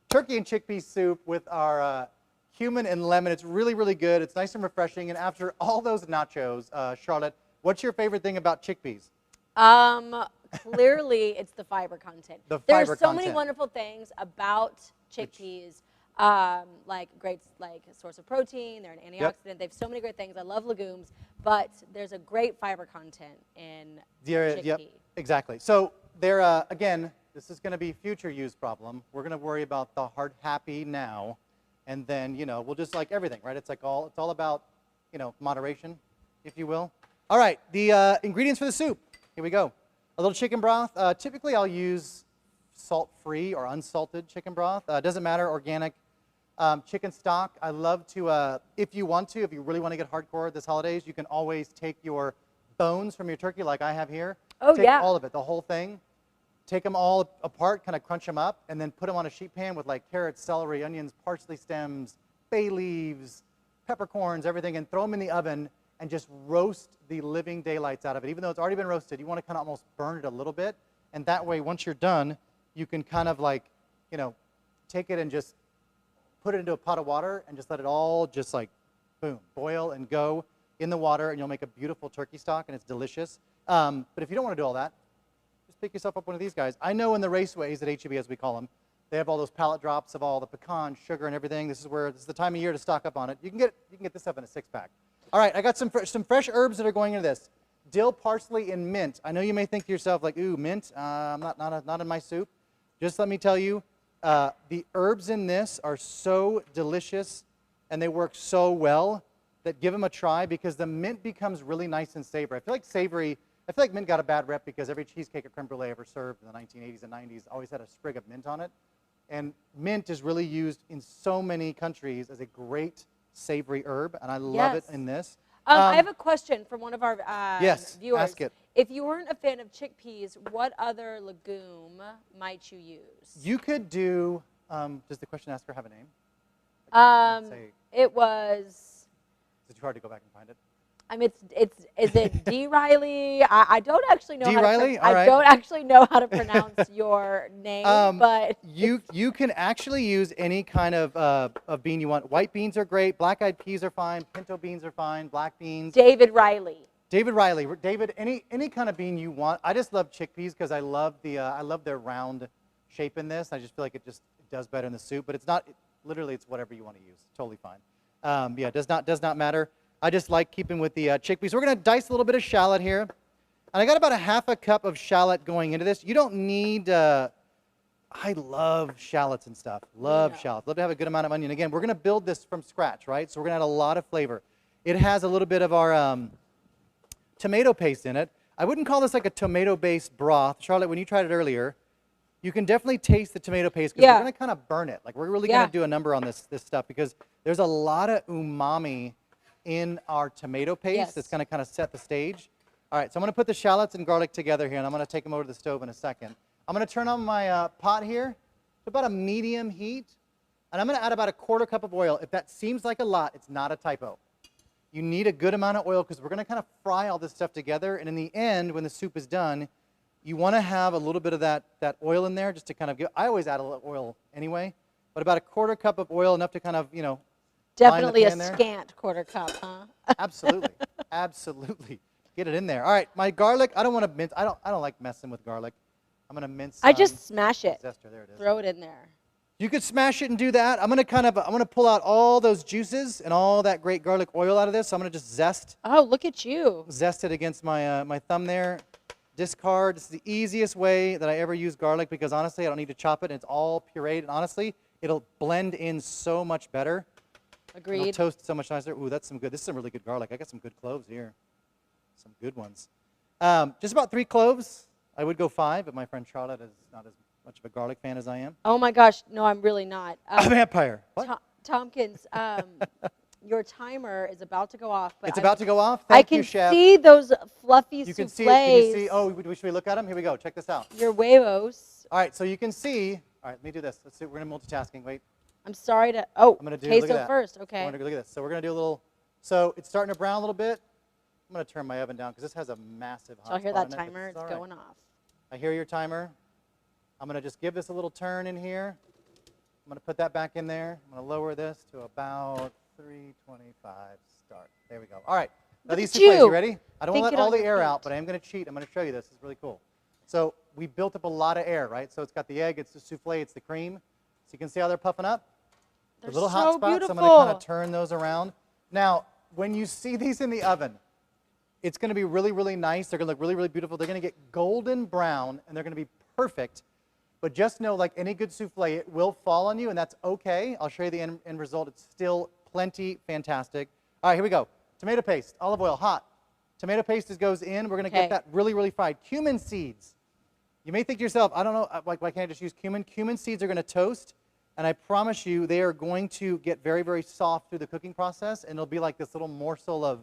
turkey and chickpea soup with our cumin and lemon. It's really, really good. It's nice and refreshing. And after all those nachos, Charlotte, what's your favorite thing about chickpeas? Clearly, it's the fiber content. There's so many wonderful things about chickpeas, like great source of protein. They're an antioxidant. Yep. They have so many great things. I love legumes, but there's a great fiber content in chickpea. Yep, exactly. So there, again, this is going to be future use problem. We're going to worry about the heart happy now, and then we'll just like everything, right? It's all about moderation, if you will. All right, the ingredients for the soup. Here we go. A little chicken broth. Typically, I'll use salt-free or unsalted chicken broth. Doesn't matter, organic. Chicken stock. I love to, if you really want to get hardcore this holidays, you can always take your bones from your turkey like I have here. Oh, take yeah. all of it, the whole thing. Take them all apart, kind of crunch them up, and then put them on a sheet pan with like carrots, celery, onions, parsley stems, bay leaves, peppercorns, everything, and throw them in the oven and just roast the living daylights out of it. Even though it's already been roasted, you want to kind of almost burn it a little bit. And that way, once you're done, you can kind of like, take it and just put it into a pot of water and just let it all just like, boom, boil and go in the water, and you'll make a beautiful turkey stock, and it's delicious. But if you don't want to do all that, just pick yourself up one of these guys. I know in the raceways at HEB, as we call them, they have all those pallet drops of all the pecan, sugar, and everything. This is the time of year to stock up on it. You can get this up in a 6-pack. All right, I got some fresh herbs that are going into this. Dill, parsley, and mint. I know you may think to yourself like, ooh, mint, not in my soup. Just let me tell you, the herbs in this are so delicious and they work so well that give them a try, because the mint becomes really nice and savory. I feel like mint got a bad rep because every cheesecake or creme brulee ever served in the 1980s and 90s always had a sprig of mint on it. And mint is really used in so many countries as a great savory herb, and I love it in this. I have a question from one of our yes, viewers. ask it. If you weren't a fan of chickpeas, what other legume might you use? You could do, does the question asker have a name? It was... Is it too hard to go back and find it? Is it D. Riley? I don't actually know. D. Riley? All right. I don't actually know how to pronounce your name, but you can actually use any kind of bean you want. White beans are great. Black-eyed peas are fine. Pinto beans are fine. Black beans. David Riley. David, any kind of bean you want. I just love chickpeas because I love their round shape in this. I just feel like it does better in the soup. But it's not. Literally, it's whatever you want to use. Totally fine. Yeah, does not matter. I just like keeping with the chickpeas. We're going to dice a little bit of shallot here. And I got about a half a cup of shallot going into this. You don't need, I love shallots and stuff. Love shallots. Love to have a good amount of onion. Again, we're going to build this from scratch, right? So we're going to add a lot of flavor. It has a little bit of our tomato paste in it. I wouldn't call this like a tomato-based broth. Charlotte, when you tried it earlier, you can definitely taste the tomato paste because we're going to kind of burn it. Like we're really going to do a number on this stuff because there's a lot of umami in our tomato paste that's going to kind of set the stage. All right, so I'm going to put the shallots and garlic together here, and I'm going to take them over to the stove in a second. I'm going to turn on my pot here to about a medium heat, and I'm going to add about a 1/4 cup of oil. If that seems like a lot, it's not a typo. You need a good amount of oil because we're going to kind of fry all this stuff together, and in the end, when the soup is done, you want to have a little bit of that oil in there just to kind of give. I always add a little oil anyway, but about a 1/4 cup of oil, enough to kind of, Definitely a scant 1/4 cup, huh? Absolutely, absolutely. Get it in there. All right, my garlic. I don't want to mince. I don't like messing with garlic. I'm gonna mince. I just smash it. Zester, there it is. Throw it in there. You could smash it and do that. I'm gonna pull out all those juices and all that great garlic oil out of this. So I'm gonna just zest. Oh, look at you. Zest it against my my thumb there. discard. This is the easiest way that I ever use garlic because honestly, I don't need to chop it. And it's all pureed. And honestly, it'll blend in so much better. Agreed. It'll toast so much nicer. Ooh, that's some good. This is some really good garlic. I got some good cloves here. Some good ones. Just about 3 cloves. I would go 5, but my friend Charlotte is not as much of a garlic fan as I am. Oh my gosh, no, I'm really not. A vampire. What? Tompkins, your timer is about to go off. But It's about to go off? Thank you, Chef. I can see those fluffy You can souffles. Can you see? Oh, should we look at them? Here we go. Check this out. Your huevos. All right, so you can see. All right, let me do this. Let's see. We're going to multitasking. Wait. I'm sorry to. Oh, I'm going to do. Look at queso that. first. Okay. Look at this. So we're going to do a little. So it's starting to brown a little bit. I'm going to turn my oven down because this has a massive hot So I hear spot that in it, timer. It's all right. going off. I hear your timer. I'm going to just give this a little turn in here. I'm going to put that back in there. I'm going to lower this to about 325. Start. There we go. All right. Now these souffles, you ready? I don't want to let all the air out, but I am going to cheat. I'm going to show you this. It's really cool. So we built up a lot of air, right? So it's got the egg, it's the souffle, it's the cream. So you can see how they're puffing up? They're little so hot spots. beautiful. So I'm going to kind of turn those around. Now, when you see these in the oven, it's going to be really, really nice. They're going to look really, really beautiful. They're going to get golden brown, and they're going to be perfect. But just know, like any good souffle, it will fall on you, and that's okay. I'll show you the end result. It's still plenty fantastic. All right, here we go. Tomato paste, olive oil, hot. Tomato paste goes in. We're going to get that really, really fried. Cumin seeds. You may think to yourself, I don't know, like, why can't I just use cumin? Cumin seeds are going to toast, and I promise you they are going to get very, very soft through the cooking process, and it'll be like this little morsel of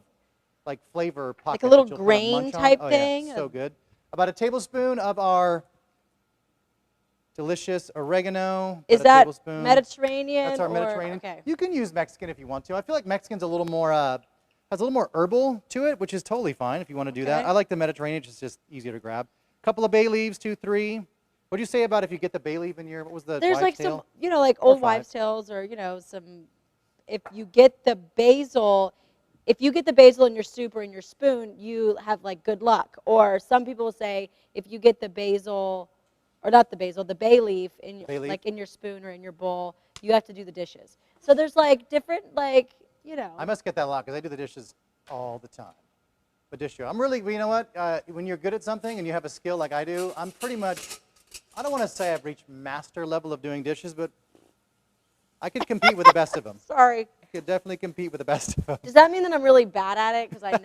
like flavor pocket. Like a little grain type thing? Yeah, so good. About a tablespoon of our delicious oregano. Is that Mediterranean? That's our Mediterranean. Okay. You can use Mexican if you want to. I feel like Mexican's a little more, has a little more herbal to it, which is totally fine if you want to do that. I like the Mediterranean. It's just easier to grab. A couple of bay leaves, 2, 3. What do you say about if you get the bay leaf in your, what was the There's wives' like tale? some, you know, like old wives' tales or, you know, some, if you get the basil, if you get the basil in your soup or in your spoon, you have like good luck. Or some people say if you get the basil, or not the basil, the bay leaf in like in your spoon or in your bowl, you have to do the dishes. So there's like different, like, you know. I must get that a lot because I do the dishes all the time. But dish I'm really, you know what? When you're good at something and you have a skill like I do, I'm pretty much, I don't want to say I've reached master level of doing dishes, but I could compete with the best of them. Sorry. I could definitely compete with the best of them. Does that mean that I'm really bad at it because I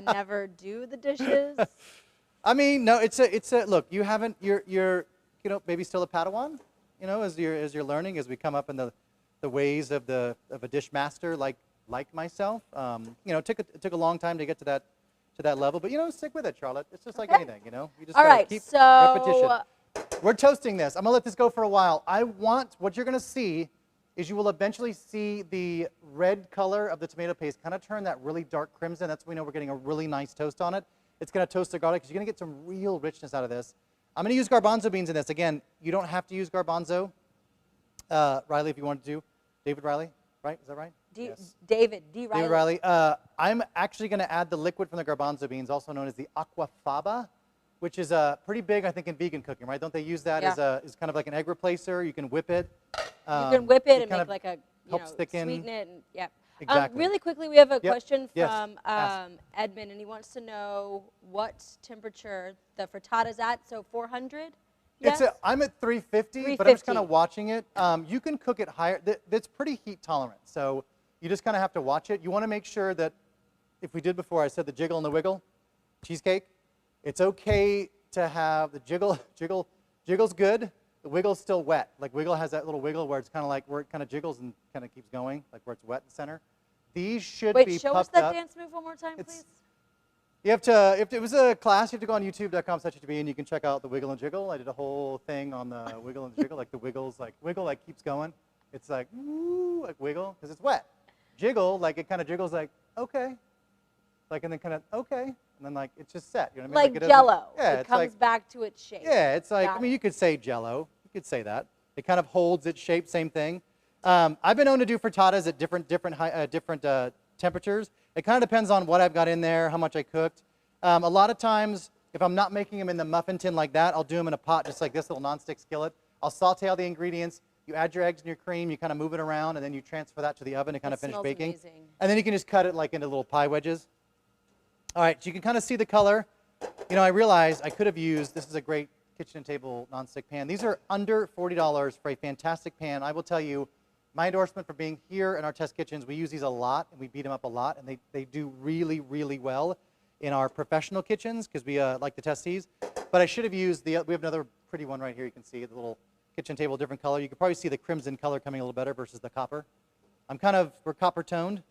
never do the dishes? I mean, no, it's a look, you haven't, you're you know, maybe still a Padawan, you know, as you're learning, as we come up in the ways of a dish master like myself. You know, it took a long time to get to that level, but you know, stick with it, Charlotte. It's just like anything, you know. You just gotta keep repetition. We're toasting this. I'm gonna let this go for a while. What you're gonna see is you will eventually see the red color of the tomato paste kind of turn that really dark crimson. That's when we know we're getting a really nice toast on it. It's going to toast the garlic because you're going to get some real richness out of this. I'm going to use garbanzo beans in this. Again, you don't have to use garbanzo. Riley, if you wanted to. David Riley, right? Is that right? Yes. David Riley. David Riley. I'm actually going to add the liquid from the garbanzo beans, also known as the aquafaba, which is pretty big, I think, in vegan cooking, right? Don't they use that as kind of like an egg replacement? You can whip it. You can whip it and make like a, sweeten it. And, yeah. Exactly. Really quickly, we have a question from Edmund, and he wants to know what temperature the frittata's at. So 400? Yes? I'm at 350, but I'm just kind of watching it. You can cook it higher. That's pretty heat tolerant, so you just kind of have to watch it. You want to make sure that, if we did before, I said the jiggle and the wiggle, cheesecake, it's okay to have the jiggle. Jiggle's good. The wiggle's still wet. Like wiggle has that little wiggle where it's kind of like where it kind of jiggles and kind of keeps going, like where it's wet in the center. These should be puffed up. Wait, show us that dance move one more time, please. You have to, if it was a class, you have to go on youtube.com/HTB and you can check out the wiggle and jiggle. I did a whole thing on the wiggle and jiggle, like the wiggles, like wiggle like keeps going. It's like, woo, like wiggle, because it's wet. Jiggle, like it kind of jiggles like, okay. Like, and then kind of, okay. And then like, it's just set. You know what I mean? Like Jell-O. Yeah, it comes back to its shape. Yeah, it's like, I mean, you could say Jell-O. You could say that. It kind of holds its shape, same thing. I've been known to do frittatas at different temperatures. It kind of depends on what I've got in there, how much I cooked. A lot of times, if I'm not making them in the muffin tin like that, I'll do them in a pot just like this little nonstick skillet. I'll saute all the ingredients. You add your eggs and your cream. You kind of move it around, and then you transfer that to the oven to kind of finish baking. Amazing. And then you can just cut it like into little pie wedges. All right, so you can kind of see the color. You know, I realized I could have used, this is a great kitchen table nonstick pan. These are under $40 for a fantastic pan. I will tell you, my endorsement for being here in our test kitchens, we use these a lot, and we beat them up a lot, and they do really, really well in our professional kitchens because we like to test these. But I should have used we have another pretty one right here. You can see the little kitchen table, different color. You can probably see the crimson color coming a little better versus the copper. We're copper toned.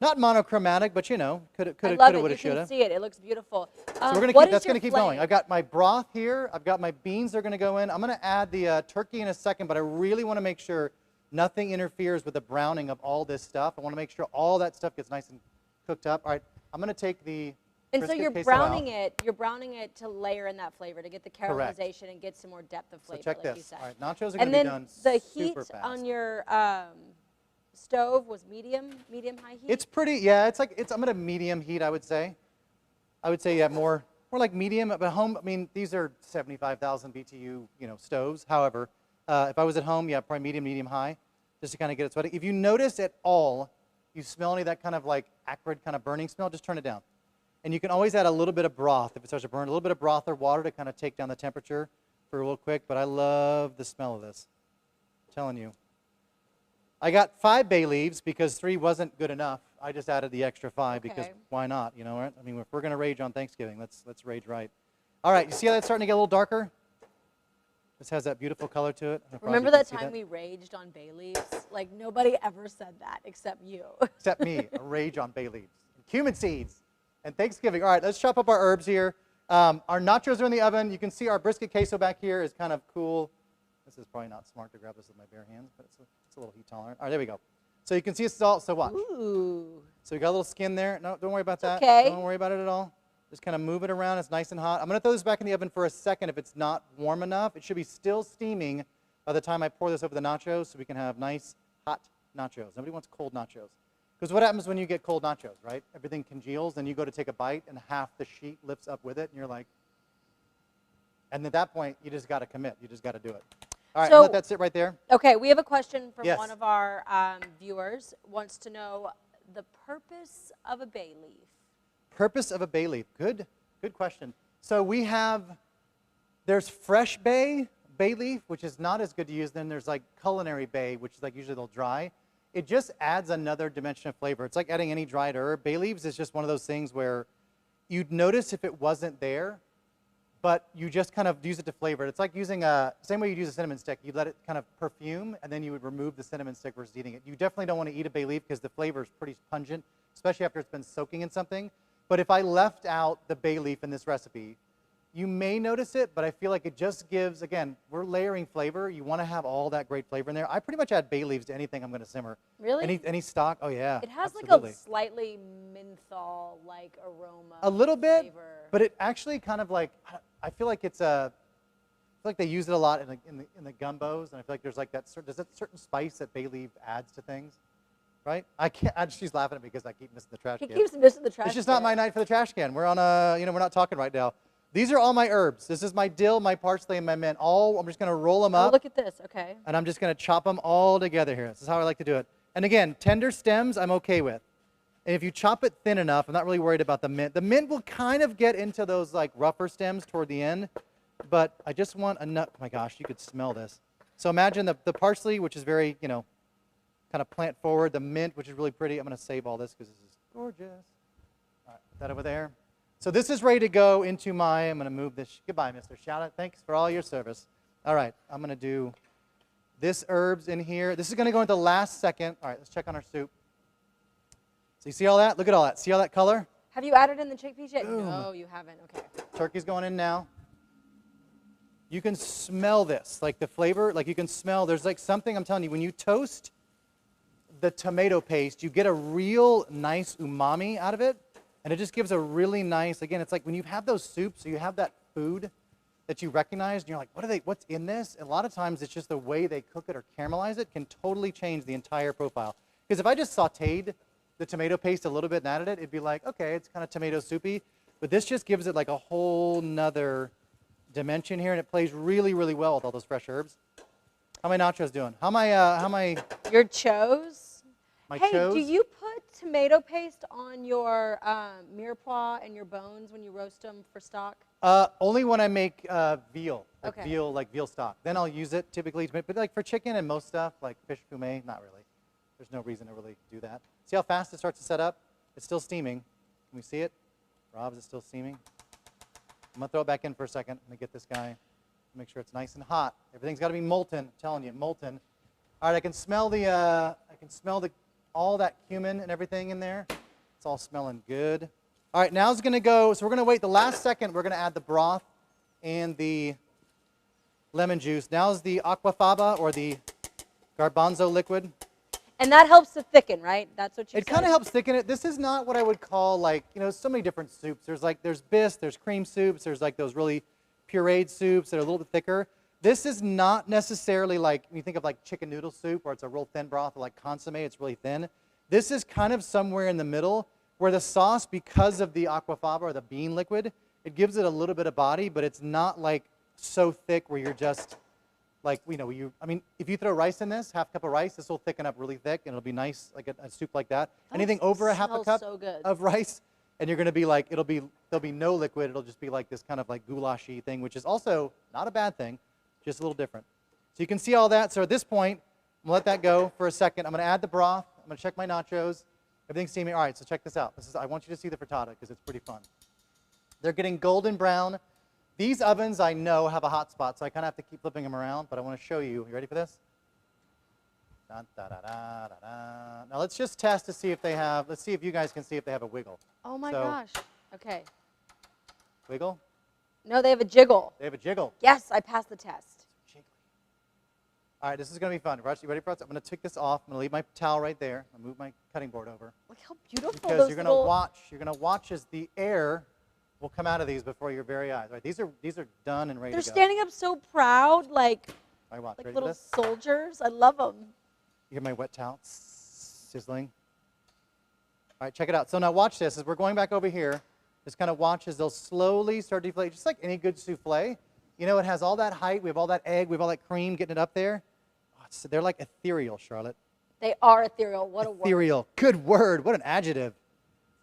Not monochromatic, but you know, coulda, I love coulda, it. woulda, You can shoulda. see it. It looks beautiful. So we're gonna what keep, that's is your gonna keep flame? going. I've got my broth here. I've got my beans. They're gonna go in. I'm gonna add the turkey in a second, but I really want to make sure nothing interferes with the browning of all this stuff. I want to make sure all that stuff gets nice and cooked up. All right, I'm gonna take the And so brisket you're queso browning out. it. You're browning it to layer in that flavor, to get the Correct. caramelization and get some more depth of So flavor, check like you this. said. All right, nachos are And gonna be then done the heat super fast. on your stove was medium high heat. It's pretty, yeah. I'm at a medium heat, I would say. Yeah, more like medium. But home, I mean, these are 75,000 BTU, you know, stoves. However, if I was at home, yeah, probably medium high, just to kind of get it sweaty. If you notice at all, you smell any of that kind of like acrid kind of burning smell, just turn it down. And you can always add a little bit of broth if it starts to burn. A little bit of broth or water to kind of take down the temperature for a little quick. But I love the smell of this. I'm telling you. I got 5 bay leaves because 3 wasn't good enough. I just added the extra 5 because Okay. why not? You know, right? I mean, if we're going to rage on Thanksgiving, let's rage right. All right, you see how that's starting to get a little darker? This has that beautiful color to it. I don't know if Remember you can that see time we raged on bay leaves? Like nobody ever said that except you. Except me, a rage on bay leaves. Cumin seeds and Thanksgiving. All right, let's chop up our herbs here. Our nachos are in the oven. You can see our brisket queso back here is kind of cool. This is probably not smart to grab this with my bare hands, but it's a little heat tolerant. All right, there we go. So you can see it's all, so watch. Ooh. So we got a little skin there. No, don't worry about that. okay. Don't worry about it at all. Just kind of move it around. It's nice and hot. I'm going to throw this back in the oven for a second if it's not warm enough. It should be still steaming by the time I pour this over the nachos so we can have nice, hot nachos. Nobody wants cold nachos. Because what happens when you get cold nachos, right? Everything congeals, and you go to take a bite, and half the sheet lifts up with it, and you're like, and at that point, you just got to commit. You just got to do it. All right, So- let that sit right there. Okay, we have a question from Yes. one of our viewers. Wants to know the purpose of a bay leaf. Purpose of a bay leaf. Good question. So there's fresh bay leaf, which is not as good to use. Then there's like culinary bay, which is like usually they'll dry. It just adds another dimension of flavor. It's like adding any dried herb. Bay leaves is just one of those things where you'd notice if it wasn't there, but you just kind of use it to flavor it. It's like using same way you'd use a cinnamon stick. You'd let it kind of perfume, and then you would remove the cinnamon stick versus eating it. You definitely don't want to eat a bay leaf because the flavor is pretty pungent, especially after it's been soaking in something. But if I left out the bay leaf in this recipe, you may notice it, but I feel like it just gives, again, we're layering flavor. You want to have all that great flavor in there. I pretty much add bay leaves to anything I'm going to simmer. Really? Any stock? Oh, yeah. It has absolutely. like a slightly menthol-like aroma. A little bit, flavor. but it actually kind of like, I feel like it's I feel like they use it a lot in the gumbos, and I feel like there's like there's that certain spice that bay leaf adds to things, right? She's laughing at me because I keep missing the trash He can. keeps missing the trash It's just can. not my night for the trash can. We're on we're not talking right now. These are all my herbs. This is my dill, my parsley, and my mint. I'm just going to roll them Oh, up, look at this. Okay. and I'm just going to chop them all together here. This is how I like to do it. And again, tender stems I'm okay with. And if you chop it thin enough, I'm not really worried about the mint. The mint will kind of get into those like rougher stems toward the end, but I just want enough. Oh my gosh, you could smell this. So imagine the parsley, which is very, kind of plant forward. The mint, which is really pretty. I'm going to save all this because this is gorgeous. All right, put that over there. So this is ready to go into I'm going to move this. Goodbye, Mr. Shout out. Thanks for all your service. All right, I'm going to do this herbs in here. This is going to go into last second. All right, let's check on our soup. So you see all that? Look at all that. See all that color? Have you added in the chickpeas yet? Boom. No, you haven't. Okay. Turkey's going in now. You can smell this, like the flavor, like you can smell, there's like something, I'm telling you, when you toast the tomato paste, you get a real nice umami out of it, and it just gives a really nice, again, it's like when you have those soups, so you have that food that you recognize, and you're like, what's in this? And a lot of times it's just the way they cook it or caramelize it can totally change the entire profile. Because if I just sauteed the tomato paste a little bit and added it, it'd be like, okay, it's kind of tomato soupy, but this just gives it like a whole nother dimension here, and it plays really, really well with all those fresh herbs. How my nachos doing? How my Your chos? my Hey, chos? do you put tomato paste on your mirepoix and your bones when you roast them for stock? Only when I make veal, Okay. veal stock. Then I'll use it typically, but like for chicken and most stuff, like fish fumet, not really. There's no reason to really do that. See how fast it starts to set up? It's still steaming. Can we see it? Rob, is it still steaming? I'm gonna throw it back in for a second. Let me get this guy. Make sure it's nice and hot. Everything's got to be molten. I'm telling you, molten. All right, I can smell all that cumin and everything in there. It's all smelling good. All right, now it's going to go, so we're going to wait the last second. We're going to add the broth and the lemon juice. Now is the aquafaba or the garbanzo liquid. And that helps to thicken, right? That's what you said? It kind of helps thicken it. This is not what I would call like, so many different soups. There's bisque, there's cream soups, there's like those really pureed soups that are a little bit thicker. This is not necessarily like, when you think of like chicken noodle soup where it's a real thin broth, or like consomme, it's really thin. This is kind of somewhere in the middle where the sauce, because of the aquafaba or the bean liquid, it gives it a little bit of body, but it's not like so thick where you're just like, if you throw rice in this, half cup of rice, this will thicken up really thick and it'll be nice, like a soup like that. Anything over a half a cup of rice, and you're going to be like, there'll be no liquid, it'll just be like this kind of like goulash-y thing, which is also not a bad thing, just a little different. So you can see all that. So at this point, I'm going to let that go for a second. I'm going to add the broth. I'm going to check my nachos. Everything's steaming. All right, so check this out. I want you to see the frittata because it's pretty fun. They're getting golden brown. These ovens, I know, have a hot spot, so I kind of have to keep flipping them around, but I want to show you. You ready for this? Da, da, da, da, da, da. Now let's just test to see if they have, let's see if you guys can see if they have a wiggle. Oh my gosh. Okay. Wiggle? No, they have a jiggle. They have a jiggle. Yes, I passed the test. Jiggly. All right, this is going to be fun. You ready for it? I'm going to take this off. I'm going to leave my towel right there. I'm going to move my cutting board over. Look how beautiful because those you're going to watch as the air will come out of these before your very eyes. All right, these are done and ready to go. They're standing up so proud, like Ready little soldiers. I love them. You hear my wet towel sizzling? All right, check it out. So now watch this. As we're going back over here, just kind of watch as they'll slowly start to deflate, just like any good souffle. It has all that height. We have all that egg. We have all that cream getting it up there. Oh, they're like ethereal, Charlotte. They are ethereal. What a word. Ethereal. Good word. What an adjective.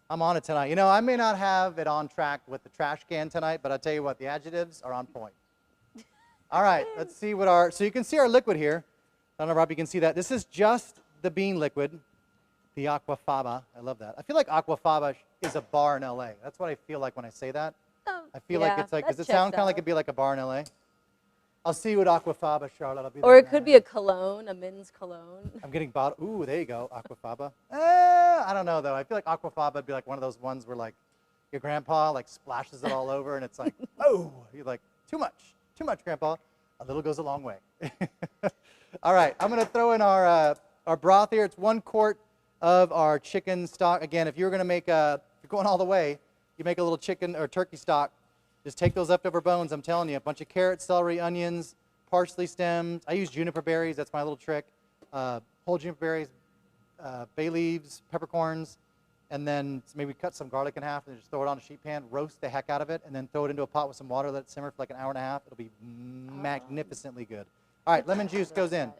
I'm on it tonight. I may not have it on track with the trash can tonight, but I'll tell you what, the adjectives are on point. All right, let's see so you can see our liquid here. I don't know, Rob, you can see that. This is just the bean liquid, the aquafaba. I love that. I feel like aquafaba is a bar in LA. That's what I feel like when I say that. I feel like it's like, does it sound kind of like it'd be like a bar in LA? I'll see you at aquafaba, Charlotte. I'll be or it could be a cologne, a men's cologne. I'm getting bottled. Ooh, there you go, aquafaba. I don't know, though. I feel like aquafaba would be like one of those ones where like your grandpa like splashes it all over and it's like, oh, you're like, too much, Grandpa. A little goes a long way. All right, I'm going to throw in our broth here. It's 1 quart of our chicken stock. Again, if you're going to make if you're going all the way, you make a little chicken or turkey stock. Just take those leftover bones. I'm telling you, a bunch of carrots, celery, onions, parsley stems. I use juniper berries. That's my little trick. Whole juniper berries, bay leaves, peppercorns, and then maybe cut some garlic in half and just throw it on a sheet pan, roast the heck out of it, and then throw it into a pot with some water, let it simmer for like an hour and a half. It'll be magnificently good. All right, lemon juice goes in.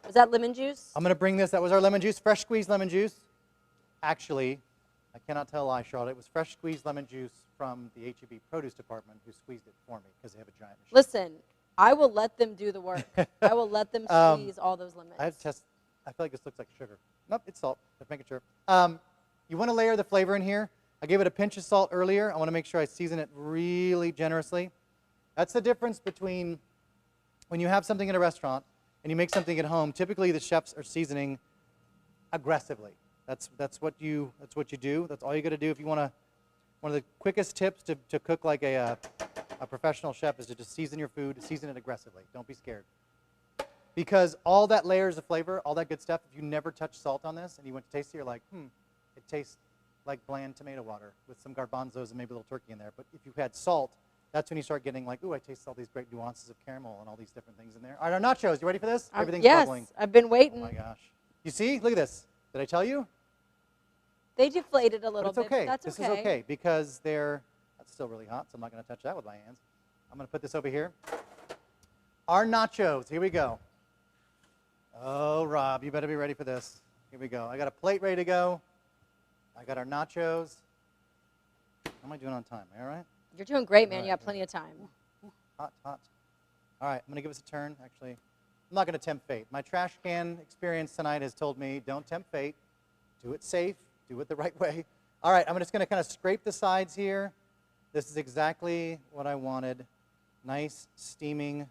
Was that lemon juice? I'm going to bring this. That was our lemon juice, fresh squeezed lemon juice. Actually, I cannot tell a lie, Charlotte. It was fresh squeezed lemon juice from the H-E-B produce department who squeezed it for me because they have a giant machine. Listen, I will let them do the work. I will let them squeeze all those lemons. I have to test. I feel like this looks like sugar. Nope, it's salt. Just making sure. You want to layer the flavor in here. I gave it a pinch of salt earlier. I want to make sure I season it really generously. That's the difference between when you have something in a restaurant and you make something at home. Typically, the chefs are seasoning aggressively. That's what you do. That's all you got to do if you want to. One of the quickest tips to cook like a professional chef is to just season your food. Season it aggressively. Don't be scared. Because all that layers of flavor, all that good stuff, if you never touch salt on this and you went to taste it, you're like, it tastes like bland tomato water with some garbanzos and maybe a little turkey in there. But if you had salt, that's when you start getting like, ooh, I taste all these great nuances of caramel and all these different things in there. All right, our nachos, you ready for this? Everything's bubbling. Yes, I've been waiting. Oh my gosh. You see? Look at this. Did I tell you? They deflated a little but it's okay. bit. That's this okay. is okay because that's still really hot, so I'm not going to touch that with my hands. I'm going to put this over here. Our nachos. Here we go. Oh, Rob, you better be ready for this. Here we go. I got a plate ready to go. I got our nachos. How am I doing on time? Am I all right? You're doing great, man. All right, You have plenty of time. Hot, hot. All right, I'm going to give us a turn. Actually, I'm not going to tempt fate. My trash can experience tonight has told me, don't tempt fate. Do it safe. Do it the right way. All right, I'm just going to kind of scrape the sides here. This is exactly what I wanted. Nice, steaming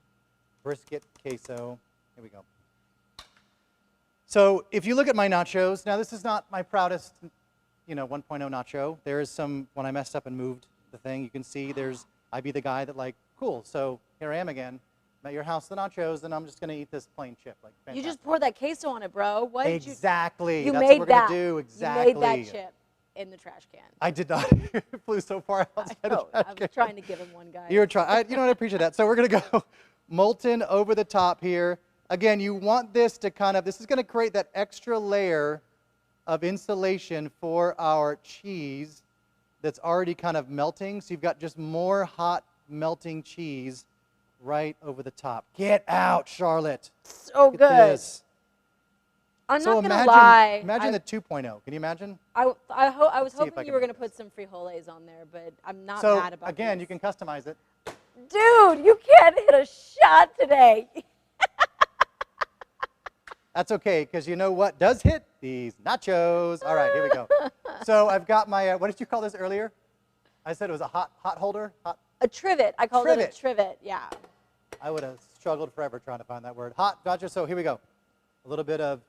brisket queso. Here we go. So if you look at my nachos, now this is not my proudest, 1.0 nacho. There is some, when I messed up and moved the thing, you can see I'd be the guy that like, cool, so here I am again. I'm at your house, the nachos, and I'm just going to eat this plain chip. Like, fantastic. You just poured that queso on it, bro. What exactly. You That's made what we're that. going to do. Exactly. You made that chip in the trash can. I did not. It flew so far outside the trash I can. was trying to give him one, guy. You were trying. You know what? I appreciate that. So we're going to go molten over the top here. Again, you want this to this is going to create that extra layer of insulation for our cheese that's already kind of melting. So you've got just more hot melting cheese right over the top. Get out, Charlotte. So Look good. at this. I'm So not going to lie. Imagine the 2.0. Can you imagine? I was see if I hoping you can were make going to put some frijoles on there, but I'm not So mad about again, this. you can customize it. Dude, you can't hit a shot today. That's okay, because you know what does hit? These nachos. All right, here we go. So I've got my, what did you call this earlier? I said it was a hot holder? A trivet. I called it a trivet, yeah. I would have struggled forever trying to find that word. Hot nacho. So here we go. A little bit of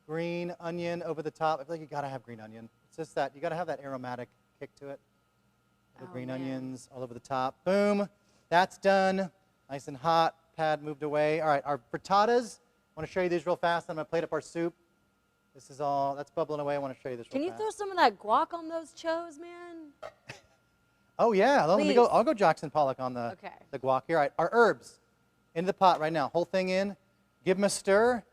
green onion over the top. I feel like you got to have green onion. It's just that you got to have that aromatic kick to it. Little green onions all over the top. Boom. That's done. Nice and hot. Pad moved away. All right, our frittatas. I want to show you these real fast. I'm going to plate up our soup. This is all, that's bubbling away. I want to show you this real fast. Can you throw some of that guac on those chos, man? Oh, yeah. Let me go. I'll go Jackson Pollock on the guac here. All right, our herbs into the pot right now. Whole thing in. Give them a stir.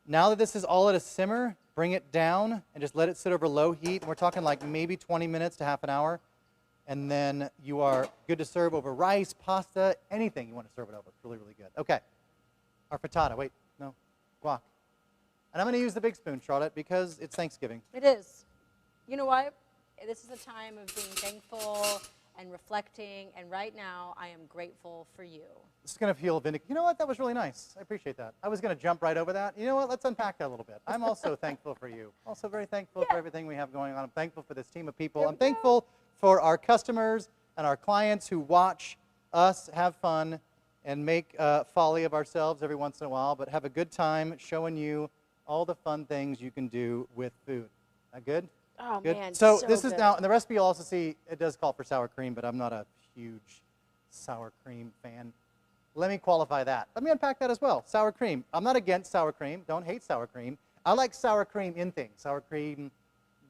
Now that this is all at a simmer, bring it down and just let it sit over low heat. And we're talking like maybe 20 minutes to half an hour. And then you are good to serve over rice, pasta, anything you want to serve it over. It's really, really good. Okay. Our frittata. Wait, no. Guac. And I'm going to use the big spoon, Charlotte, because it's Thanksgiving. It is. You know what? This is a time of being thankful and reflecting, and right now I am grateful for you. This is going to feel vindicated. You know what? That was really nice. I appreciate that. I was going to jump right over that. You know what? Let's unpack that a little bit. I'm also thankful for you. Also very thankful for everything we have going on. I'm thankful for this team of people. I'm thankful for our customers and our clients who watch us have fun and make folly of ourselves every once in a while, but have a good time showing you all the fun things you can do with food. That good? Oh, good? man, So so this is good. now, in the recipe you'll also see, it does call for sour cream, but I'm not a huge sour cream fan. Let me qualify that. Let me unpack that as well. Sour cream. I'm not against sour cream. Don't hate sour cream. I like sour cream in things. Sour cream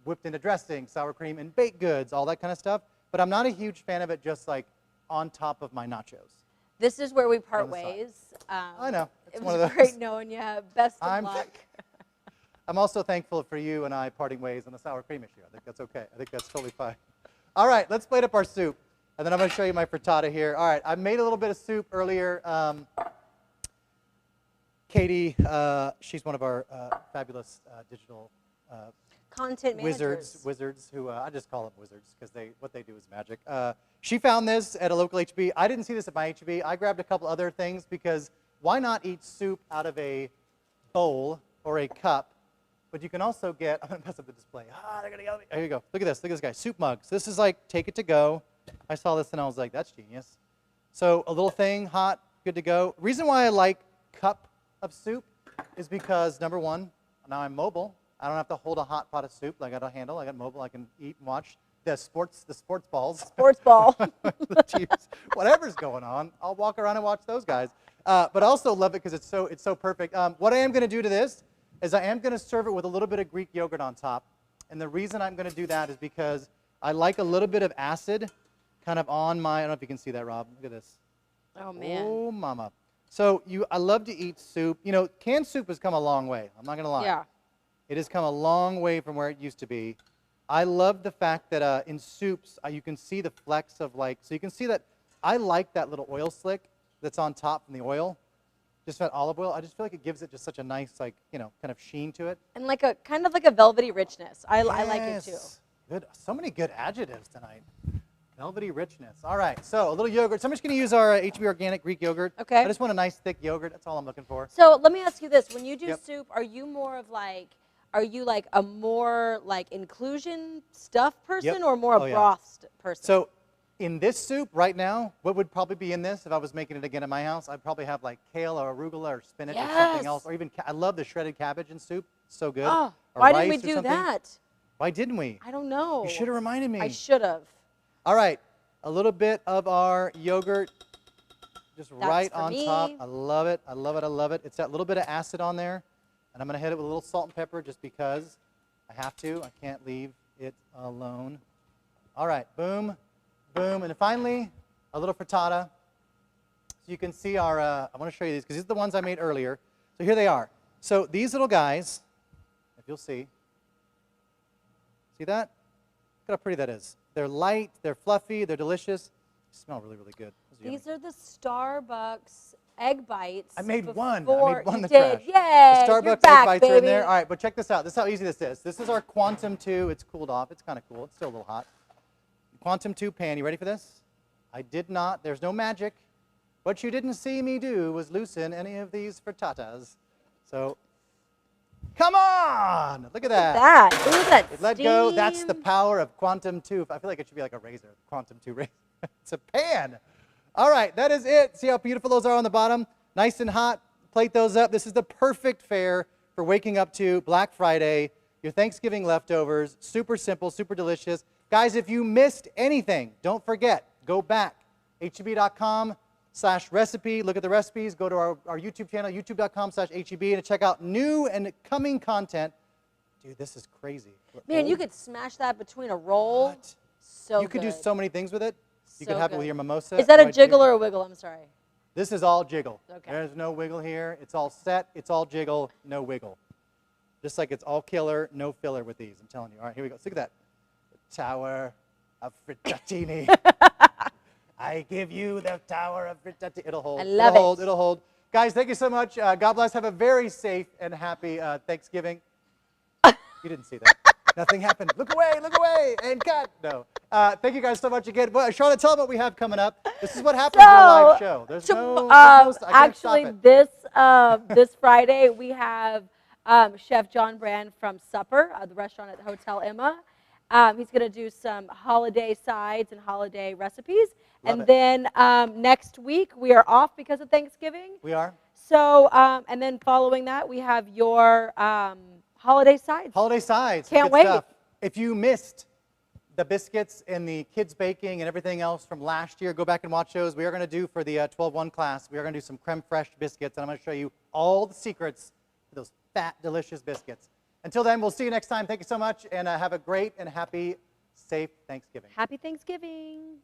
whipped into dressing, sour cream in baked goods, all that kind of stuff. But I'm not a huge fan of it just like on top of my nachos. This is where we part On the side. ways. I know. It's It one was of those. great knowing you. Best of luck. I'm also thankful for you and I parting ways on the sour cream issue. I think that's okay. I think that's totally fine. All right, let's plate up our soup. And then I'm going to show you my frittata here. All right, I made a little bit of soup earlier. Katie, she's one of our fabulous digital Content managers. wizards who, I just call them wizards because what they do is magic. She found this at a local HEB. I didn't see this at my HEB. I grabbed a couple other things because why not eat soup out of a bowl or a cup? But you can also get, I'm going to mess up the display. They're going to yell at me. Here you go. Look at this. Look at this guy. Soup mugs. This is like, take it to go. I saw this and I was like, that's genius. So a little thing, hot, good to go. Reason why I like cup of soup is because, number one, now I'm mobile. I don't have to hold a hot pot of soup. I got a handle. I got mobile. I can eat and watch the sports balls. Sports ball. The Chiefs. Whatever's going on, I'll walk around and watch those guys. But I also love it because it's so perfect. What I am going to do to this is I am going to serve it with a little bit of Greek yogurt on top. And the reason I'm going to do that is because I like a little bit of acid kind of on my, I don't know if you can see that, Rob. Look at this. Oh, man. Oh, mama. So I love to eat soup. You know, canned soup has come a long way. I'm not going to lie. Yeah. It has come a long way from where it used to be. I love the fact that in soups, you can see the flecks of so you can see that I like that little oil slick that's on top from the oil. Just add olive oil. I just feel like it gives it just such a nice, like, kind of sheen to it. And like a kind of like a velvety richness. I like it too. Good. So many good adjectives tonight. Velvety richness. All right. So a little yogurt. So I'm just going to use our HB organic Greek yogurt. Okay. I just want a nice thick yogurt. That's all I'm looking for. So let me ask you this: when you do Yep. soup, are you more of like, are you like a more like inclusion stuff person Yep. or more a Oh, yeah. broth person? So in this soup right now, what would probably be in this if I was making it again at my house? I'd probably have like kale or arugula or spinach or something Yes. else. Or even, I love the shredded cabbage in soup. So good. Oh, Or why didn't we rice or do something. that? Why didn't we? I don't know. You should have reminded me. I should have. All right. A little bit of our yogurt just right for on me. top. I love it. I love it. I love it. It's that little bit of acid on there. And I'm going to hit it with a little salt and pepper just because I have to. I can't leave it alone. All right. Boom. Boom. And finally, a little frittata. So you can see our, I want to show you these because these are the ones I made earlier. So here they are. So these little guys, if you'll see that? Look how pretty that is. They're light, they're fluffy, they're delicious. They smell really, really good. These are the Starbucks egg bites. I made one. I before made one in you the trash. did. Yay! The Starbucks You're egg back, bites baby. are in there. All right, but check this out. This is how easy this is. This is our Quantum 2. It's cooled off. It's kind of cool. It's still a little hot. Quantum 2 pan. You ready for this? I did not. There's no magic. What you didn't see me do was loosen any of these frittatas. So, come on! Look at that. Ooh, that Let go. That's the steam. power of Quantum 2. I feel like it should be like a razor. Quantum 2 razor. It's a pan. All right, that is it. See how beautiful those are on the bottom? Nice and hot. Plate those up. This is the perfect fare for waking up to Black Friday, your Thanksgiving leftovers. Super simple, super delicious. Guys, if you missed anything, don't forget, go back. HEB.com/recipe. Look at the recipes. Go to our YouTube channel, youtube.com/HEB, and check out new and coming content. Dude, this is crazy. Man, you could smash that between a roll. What? So You could do good. so many things with it. You So could have it good. with your mimosa. Is that a right jiggle here. or a wiggle? I'm sorry. This is all jiggle. Okay. There's no wiggle here. It's all set. It's all jiggle, no wiggle. Just like it's all killer, no filler with these. I'm telling you. All right, here we go. Look at that. The Tower of Frittatini. I give you the Tower of Frittatini. It'll hold. I love It'll hold. it. It'll hold. Guys, thank you so much. God bless. Have a very safe and happy Thanksgiving. You didn't see that. Nothing happened. Look away, and cut. No. Thank you guys so much again. Well, Charlotte, tell them what we have coming up. This is what happens in a live show. There's no I can't actually, stop it. this Friday we have Chef John Brand from Supper, the restaurant at Hotel Emma. He's going to do some holiday sides and holiday recipes. Love and it. then next week we are off because of Thanksgiving. We are. So, and then following that we have your holiday sides. Holiday sides. Can't Good wait. stuff. If you missed the biscuits and the kids baking and everything else from last year, go back and watch those. We are going to do for the 12-1 class, we are going to do some creme fraiche biscuits, and I'm going to show you all the secrets to those fat, delicious biscuits. Until then, we'll see you next time. Thank you so much, and have a great and happy, safe Thanksgiving. Happy Thanksgiving.